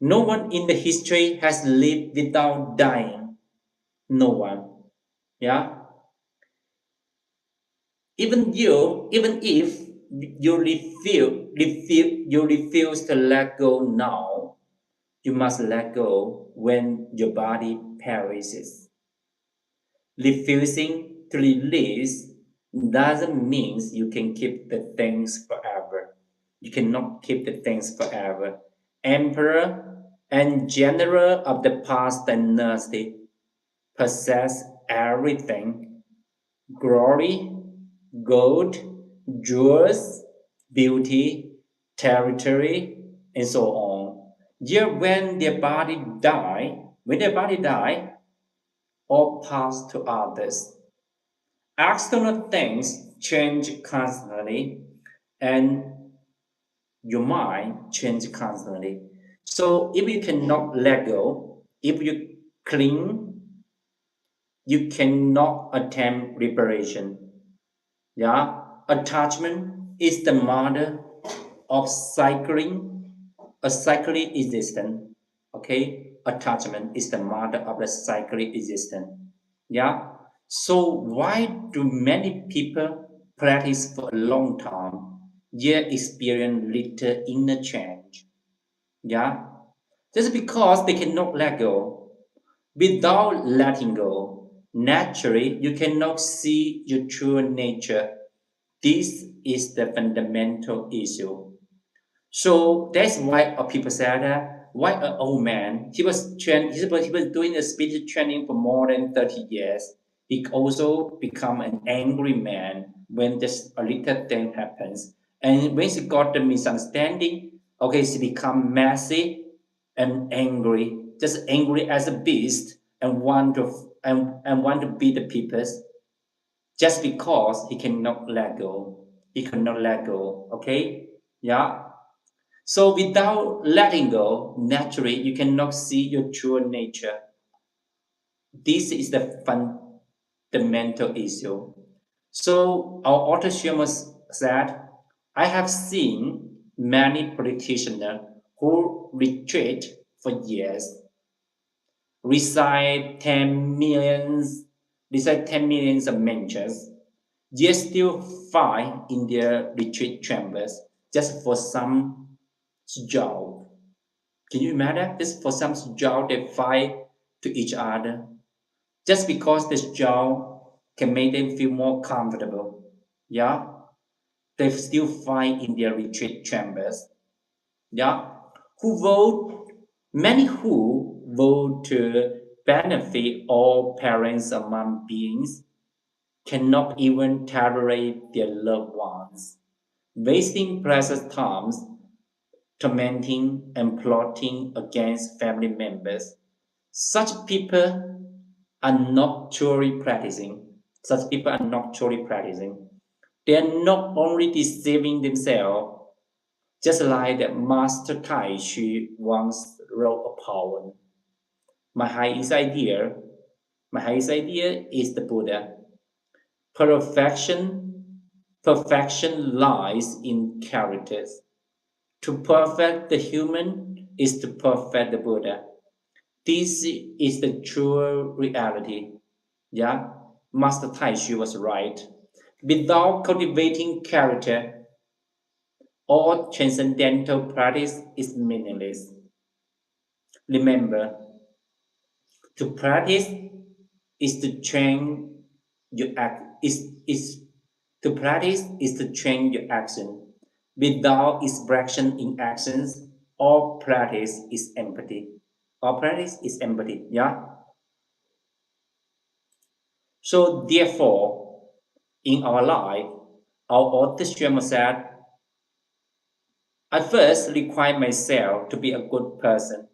No one in the history has lived without dying. No one. Yeah? Even if you refuse to let go now, you must let go when your body perishes. Refusing to release doesn't mean you can keep the things forever. You cannot keep the things forever. Emperor and general of the past dynasty possess everything: glory, gold, jewels, beauty, territory, and so on. Yet when their body die, all pass to others. External things change constantly, and your mind change constantly. So if you cannot let go, if you cling, you cannot attempt liberation. Yeah, attachment is the mother of a cyclic existence. Okay, attachment is the mother of the cyclic existence. Yeah. So why do many people practice for a long time yet experience little inner change? Yeah. Just because they cannot let go. Without letting go, naturally you cannot see your true nature. This is the fundamental issue. So that's why people say that why an old man, he was doing a spiritual training for more than 30 years. He also become an angry man when just a little thing happens. And when she got the misunderstanding, okay, she become messy and angry, just angry as a beast and want to beat the people just because he cannot let go. He cannot let go. Okay? Yeah. So without letting go, naturally you cannot see your true nature. This is the fundamental issue. So our author Xuemo said, I have seen many practitioners who retreat for years, recite 10 millions, recite 10 millions of mantras, yet still fight in their retreat chambers just for some job. Can you imagine this? For some job, they fight to each other just because this job can make them feel more comfortable. Yeah. they still find in their retreat chambers. Yeah, who vote, many who vote to benefit all parents among beings cannot even tolerate their loved ones, wasting precious times tormenting and plotting against family members. Such people are not truly practicing. Such people are not truly practicing. They are not only deceiving themselves, just like the Master Tai Chi once wrote a poem. My highest idea, my highest idea is the Buddha. Perfection, perfection lies in characters. To perfect the human is to perfect the Buddha. This is the true reality. Yeah, Master Tai Chi was right. Without cultivating character, all transcendental practice is meaningless. Remember, to practice is to train your act is to practice is to train your action. Without expression in actions, all practice is empathy. All practice is empathy. Yeah. So therefore, in our life, our author Xuemo said, I first require myself to be a good person,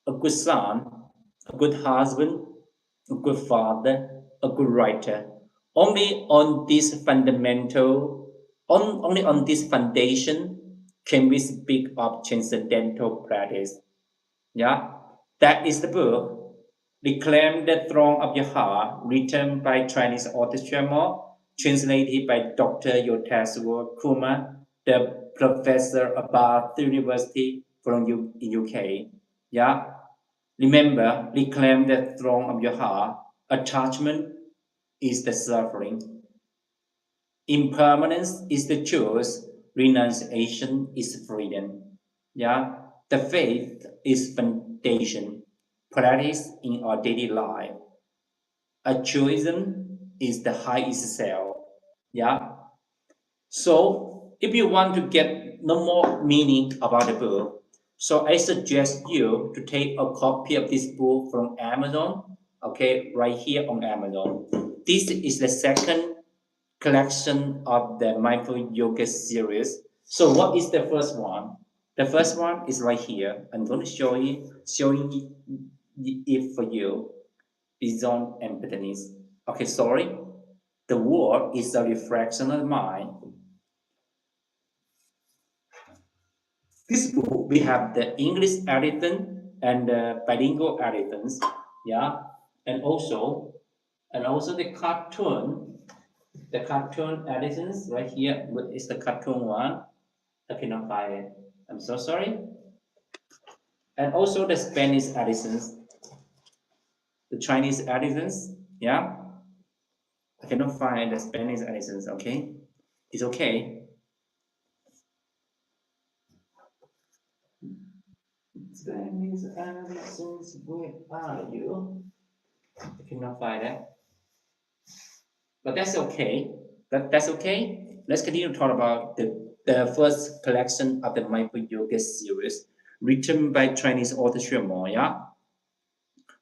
a good son, a good husband, a good father, a good writer. Only on this only on this foundation can we speak of transcendental practice. Yeah, that is the book. Reclaim the Throne of Your Heart, written by Chinese author Xuemo, translated by Dr. Yotasuo Kuma, the professor of Bath University from in UK. Yeah, remember, reclaim the throne of your heart. Attachment is the suffering. Impermanence is the choice. Renunciation is freedom. Yeah, the faith is foundation. Practice in our daily life. Altruism is the highest self. Yeah. So if you want to get no more meaning about the book, so I suggest you to take a copy of this book from Amazon. Okay, right here on Amazon. This is the second collection of the mindful yoga series. So what is the first one? The first one is right here. I'm going to showing it for you. Beyond emptiness. Okay, sorry. The world is a reflection of mind. This book we have the English edition and the bilingual editions. Yeah, and also the cartoon. The cartoon editions right here is the cartoon one. I cannot find it. I'm so sorry. And also the Spanish editions, the Chinese editions. Yeah, I cannot find the Spanish editions. Okay, it's okay. Spanish editions, where are you? I cannot find it, but that's okay. That's okay. Let's continue to talk about the first collection of the Mindful Yoga series, written by Chinese author Xuemo. Yeah,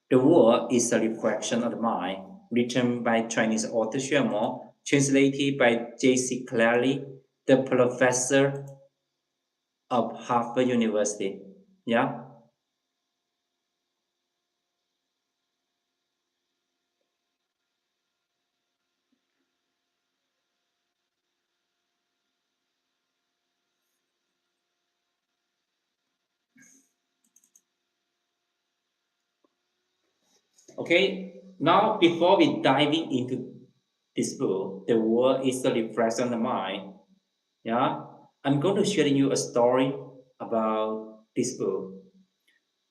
the world is a reflection of the mind, written by Chinese author Xuemo, translated by J.C. Clary, the professor of Harvard University. Yeah. Okay. Now, before we diving into this book, the world is a reflection of the mind. Yeah. I'm going to share you a story about this book.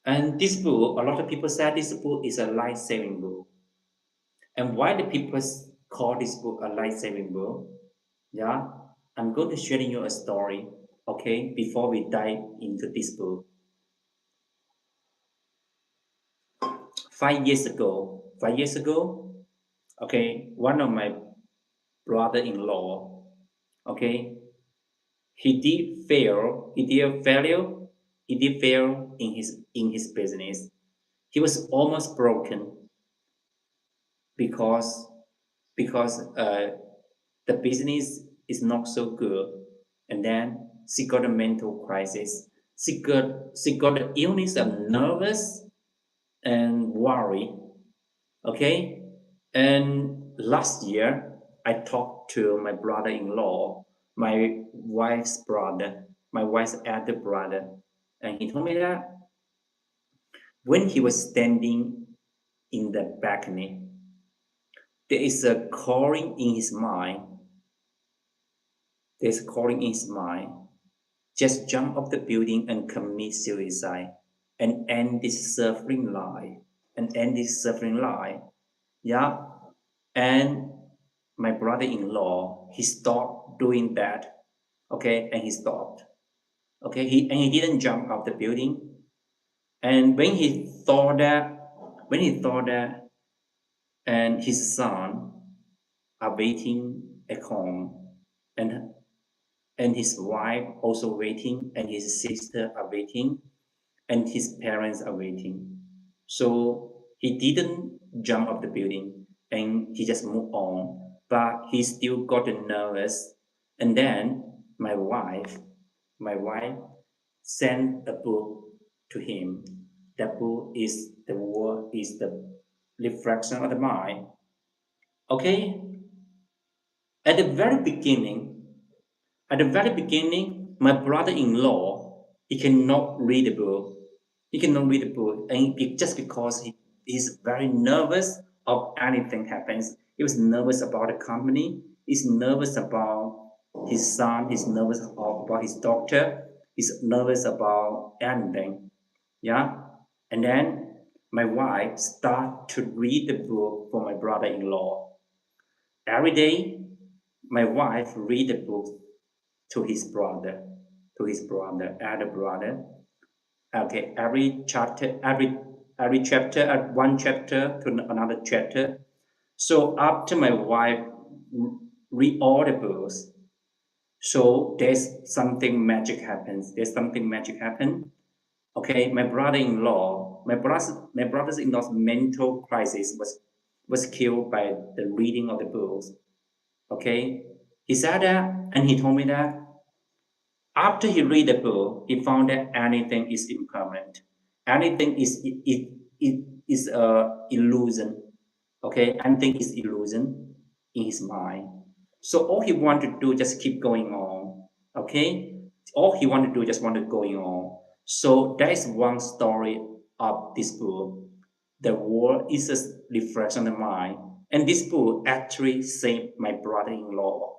And this book, a lot of people say this book is a life-saving book. And why the people call this book a life-saving book? Yeah, I'm going to share you a story, okay, before we dive into this book. 5 years ago, okay, one of my brother-in-law, Okay, he did fail. He did fail in his business. He was almost broken because the business is not so good, and then she got a mental crisis. She got the illness of nervous and worry. Okay, and last year I talked to my brother-in-law, my wife's elder brother, and he told me that when he was standing in the balcony, there is a calling in his mind. There's a calling in his mind. Just jump off the building and commit suicide and end this suffering life. And end this suffering life. Yeah. And my brother-in-law, he stopped doing that. Okay, and he stopped. Okay, he didn't jump off the building. And when he thought that, and his son are waiting at home, and his wife also waiting, and his sister are waiting, and his parents are waiting. So he didn't jump off the building, and he just moved on, but he still got nervous. And then my wife, my wife sent a book to him. That book is the word is the reflection of the mind. Okay, at the very beginning, my brother-in-law, he cannot read the book. He cannot read the book, and just because he's very nervous of anything happens. He was nervous about the company. He's nervous about his son. He's nervous about his doctor. He's nervous about anything. Yeah, and then my wife start to read the book for my brother-in-law. Every day, my wife read the book to his brother, elder brother. Okay, every chapter, one chapter to another chapter. So after my wife read all the books, so there's something magic happens. There's something magic happen. Okay, my brother-in-law's mental crisis was killed by the reading of the books. Okay, he said that, and he told me that after he read the book, he found that anything is impermanent. Anything is a illusion. Okay, anything is illusion in his mind. So all he wanted to do just keep going on. Okay, all he wanted to do just wanted going on. So that is one story of this book. The world is a reflection of the mind, and this book actually saved my brother-in-law.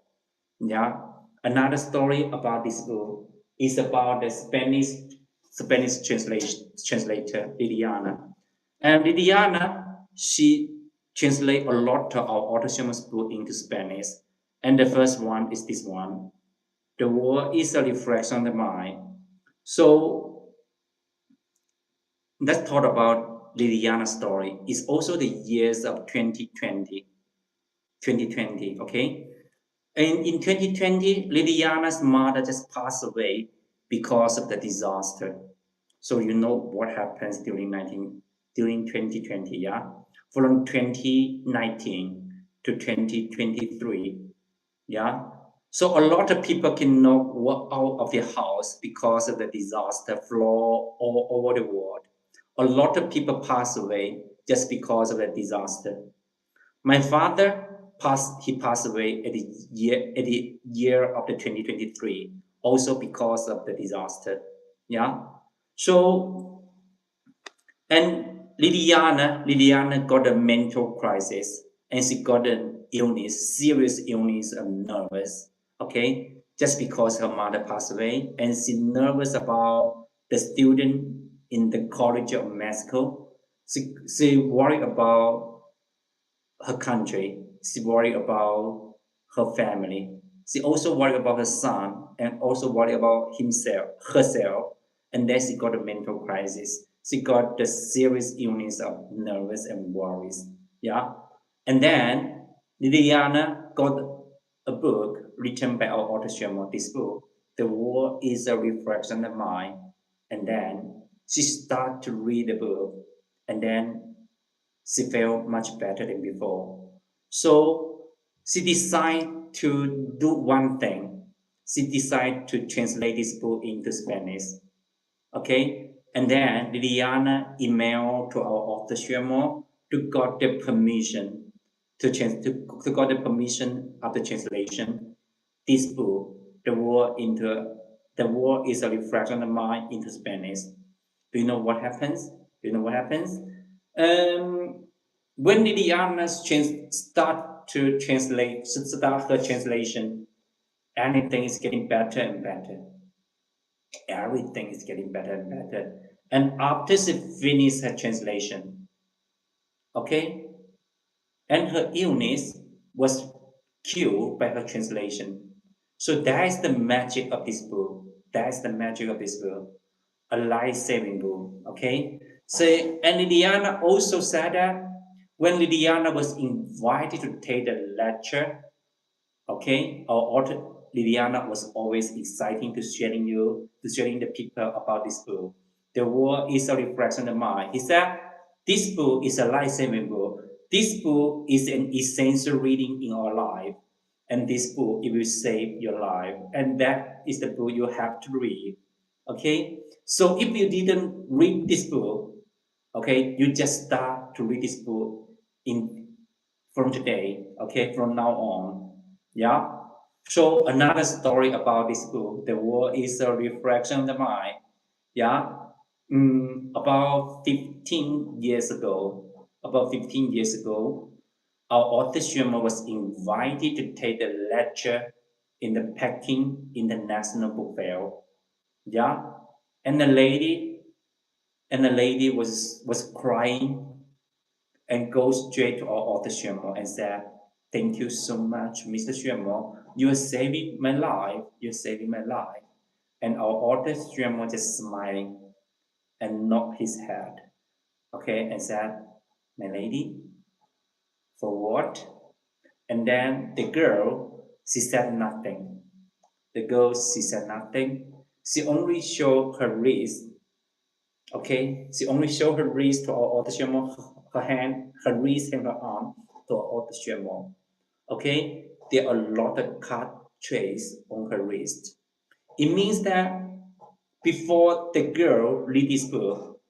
Yeah. Another story about this book is about the Spanish translator Liliana. And Liliana, she translate a lot of our Autonomous book into Spanish. And the first one is this one. The world is a reflection of the mind. So let's talk about Liliana's story. It's also the years of 2020, okay? And in 2020, Liliana's mother just passed away because of the disaster. So you know what happens during 2020, yeah? From 2019 to 2023, yeah? So a lot of people cannot walk out of their house because of the disaster flow all over the world. A lot of people pass away just because of the disaster. My father passed away at the year of the 2023, also because of the disaster. Yeah. So and Liliana got a mental crisis, and she got an illness, serious illness of nervous. Okay, just because her mother passed away, and she nervous about the student in the College of Mexico. She worried about her country. She worried about her family. She also worried about her son and also worried about herself. And then she got a mental crisis. She got the serious illness of nervous and worries. Yeah. And then Liliana got a book written by our author Xuemo, this book, the world is a reflection of mind. And then she started to read the book, and then she felt much better than before. So she decided to do one thing. She decided to translate this book into Spanish. Okay, and then Liliana emailed to our author Xuemo to got the permission to got the permission of the translation. This book, the world is a reflection of mind into Spanish. Do you know what happens? Do you know what happens? Um, when Liliana start her translation, anything is getting better and better. Everything is getting better and better. And after she finished her translation, okay, and her illness was cured by her translation. So that is the magic of this book. That is the magic of this book. A life-saving book. Okay. So and Liliana also said that when Liliana was invited to take the lecture, okay, our author Liliana was always exciting to sharing the people about this book. The world is a reflection of mind. He said, this book is a life-saving book. This book is an essential reading in our life. And this book, it will save your life. And that is the book you have to read. Okay? So if you didn't read this book, okay, you just start to read this book in from today, okay, from now on. Yeah. So another story about this book, the world is a reflection of the mind. Yeah. About 15 years ago, our author Xuemo was invited to take a lecture in the Peking International Book Fair. Yeah. And the lady was crying and go straight to our author Xuemo and said, thank you so much, Mr. Xuemo. You are saving my life. You're saving my life. And our author Xuemo just smiling and knocked his head, okay, and said, my lady, for what? And then the girl, she said nothing. The girl, she said nothing. She only showed her wrist, okay? She only showed her wrist to our author Xuemo, her hand, her wrist and her arm to our author Xuemo. Okay, there are a lot of cut trace on her wrist. It means that before the girl read this book,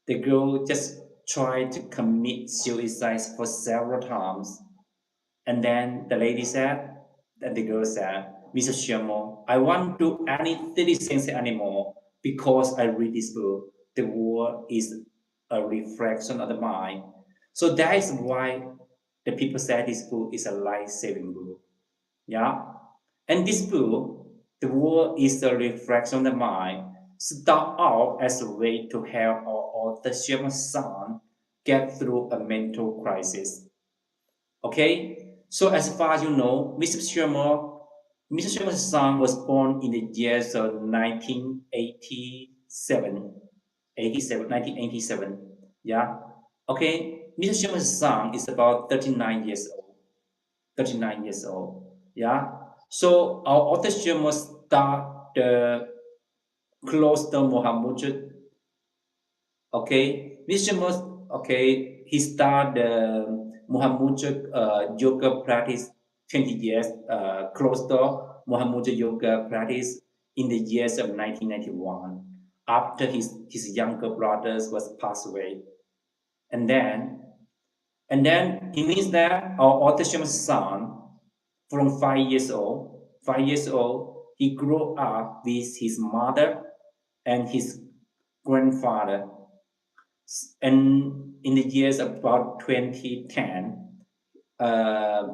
the girl just tried to commit suicide for several times. And then the lady said, and the girl said, Mr. Xuemo, I won't do any 30 cents anymore because I read this book. The world is a reflection of the mind. So that is why the people say this book is a life-saving book. Yeah. And this book, the world is a reflection of the mind, start out as a way to help our author Xuemo's son get through a mental crisis. Okay? So as far as you know, Mr. Xuemo's son was born in the years of 1987. Yeah. Okay. Mr. Xuemo's son is about 39 years old. 39 years old. Yeah. So our author Xuemo start the closter Mohammed. Okay. Mr. Mus, okay, he started the Mohammed yoga practice 20 years, closter Mohammed yoga practice in the years of 1991 after his younger brothers was passed away. And then it means that our author Xuemo's son from 5 years old, he grew up with his mother and his grandfather. And in the years about 2010, uh,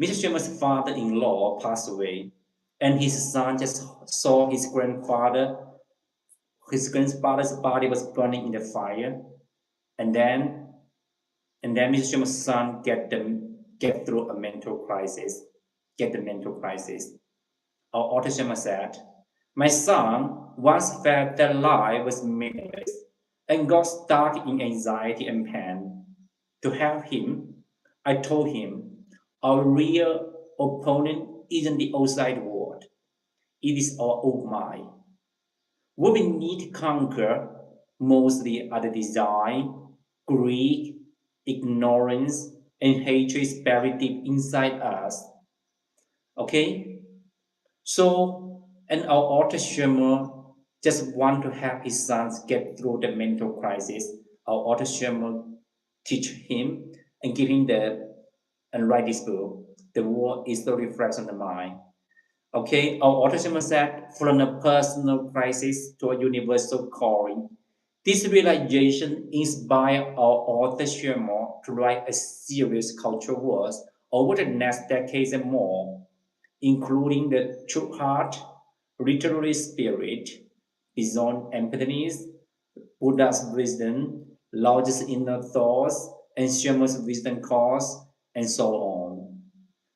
Mr. Sherman's father-in-law passed away, and his son just saw his grandfather's body was burning in the fire, and then Mr. Sherman's son get through a mental crisis, get the mental crisis. Our author Sherman said, my son once felt that life was meaningless and got stuck in anxiety and pain. To help him, I told him our real opponent isn't the outside world, it is our own mind. What we need to conquer mostly are the desire, greed, ignorance, and hatred is buried deep inside us. Okay? So, and our author Xuemo just want to help his sons get through the mental crisis. Our author Xuemo teach him and give him the and write this book. The war is the reflection of the mind. Okay, our author Xuemo said, from a personal crisis to a universal calling. This realization inspired our author Xuemo to write a series of cultural works over the next decades and more, including the true heart, literary spirit, beyond empathies, Buddha's wisdom, Laozi's inner thoughts, and Xuemo's wisdom course, and so on.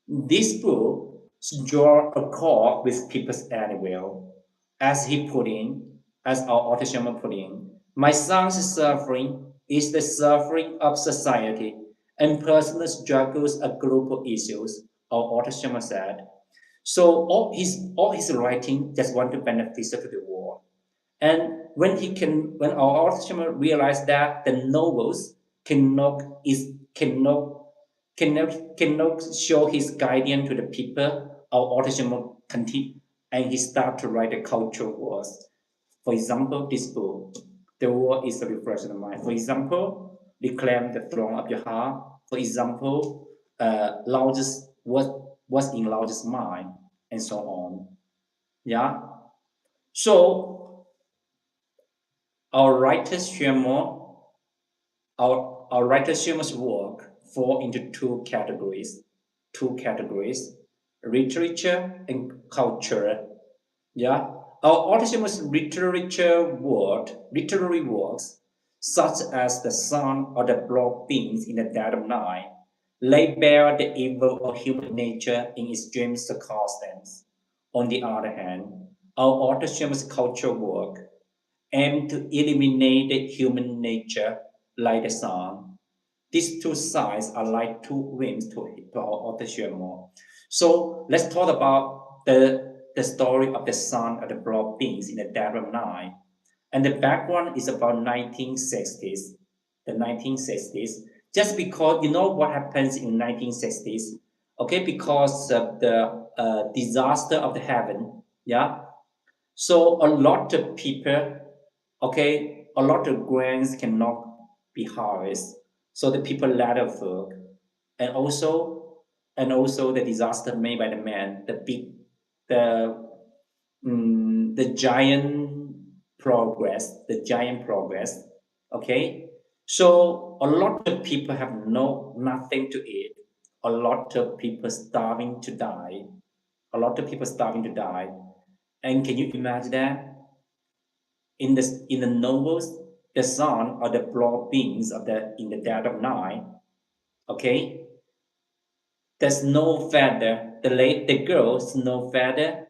This book draw a chord with people's anywhere. As he put in, as our author Xuemo put in, my son's suffering is the suffering of society, and personal struggles are global issues, our author Xuemo said. So all his writing just want to beneficial to the world. And when our author realized that the novels cannot is cannot show his guidance to the people, our author continue and he start to write the cultural works. For example, this book, the world is a reflection of mind. For example, reclaim the throne of your heart. For example, largest what's in largest mind, and so on. Yeah. So our writer Xuemo, our writer Xuemo's work fall into two categories, literature and culture. Yeah, our author's literary works, such as The Sun or The Blood Beings in the Dead of Night, lay bare the evil of human nature in extreme circumstance. On the other hand, our author's cultural work aim to eliminate the human nature like the sun. These two sides are like two wings to our author Xuemo. So let's talk about the story of the sun of the blood beings in the dead of night. And the background is about 1960s. The 1960s. Just because you know what happens in 1960s, okay, because of the disaster of the heaven, yeah. So a lot of people, okay, a lot of grains cannot be harvested. So the people let of food, and also the disaster made by the man, the the giant progress. Okay, so a lot of people have nothing to eat. A lot of people starving to die. A lot of people starving to die. And can you imagine that? In the novels, the sun or the blood beings of the in the dead of night, okay, there's no feather. The girl's no feather.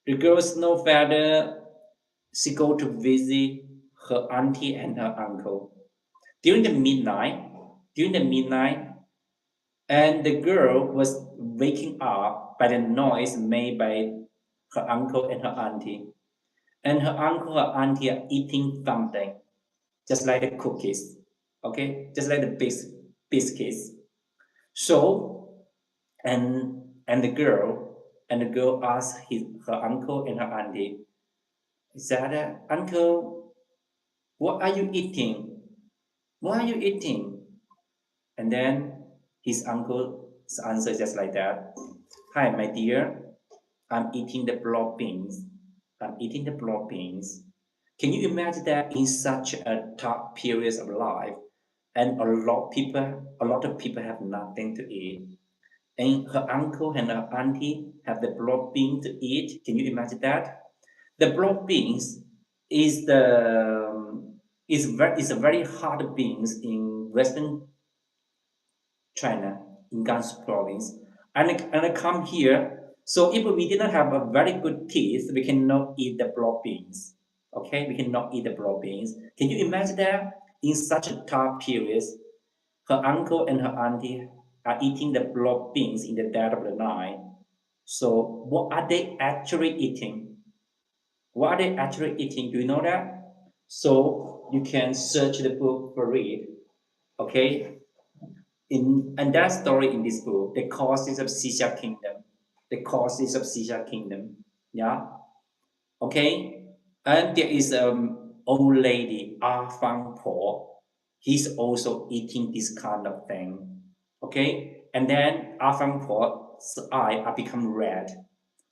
The girl's no feather. She go to visit her auntie and her uncle during the midnight. During the midnight, and the girl was waking up by the noise made by her uncle and her auntie. And her uncle, her auntie are eating something just like the cookies, okay, just like the biscuits. So, and the girl asked her uncle and her auntie, said, "Uncle, what are you eating? What are you eating?" And then his uncle's answer just like that. "Hi, my dear, I'm eating the blood beans. I'm eating the blood beans." Can you imagine that in such a tough period of life, and a lot of people have nothing to eat, and her uncle and her auntie have the blood beans to eat? Can you imagine that? The blood beans is is a very hard beans in Western China, in Gansu province. And I come here. So if we didn't have a very good teeth, we cannot eat the blood beans. Okay, we cannot eat the blood beans. Can you imagine that in such a tough period, her uncle and her auntie are eating the blood beans in the dead of the night? So what are they actually eating? What are they actually eating? Do you know that? So you can search the book for it. Okay, in and that story in this book, the causes of Xixia kingdom, the causes of Xixia kingdom. Yeah. Okay, and there is old lady Ah Fang Po. He's also eating this kind of thing. Okay, and then Ah Fang Po's eyes are become red.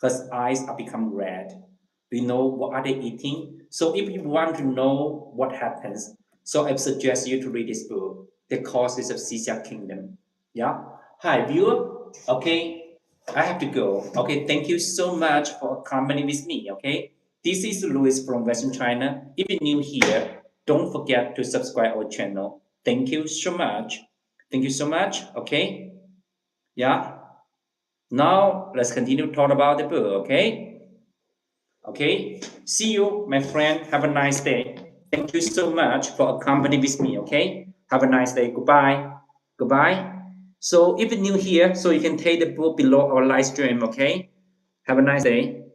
Her eyes are become red. We know what are they eating. So if you want to know what happens, so I suggest you to read this book, The Causes of Xixia Kingdom. Yeah. Hi, viewer. Okay, I have to go. Okay, thank you so much for accompanying with me. Okay, this is Louis from Western China. If you're new here, don't forget to subscribe our channel. Thank you so much. Thank you so much. Okay, yeah. Now let's continue to talk about the book. Okay, okay. See you, my friend. Have a nice day. Thank you so much for accompanying with me. Okay, have a nice day. Goodbye. Goodbye. So if you're new here, so you can take the book below our live stream. Okay. Have a nice day.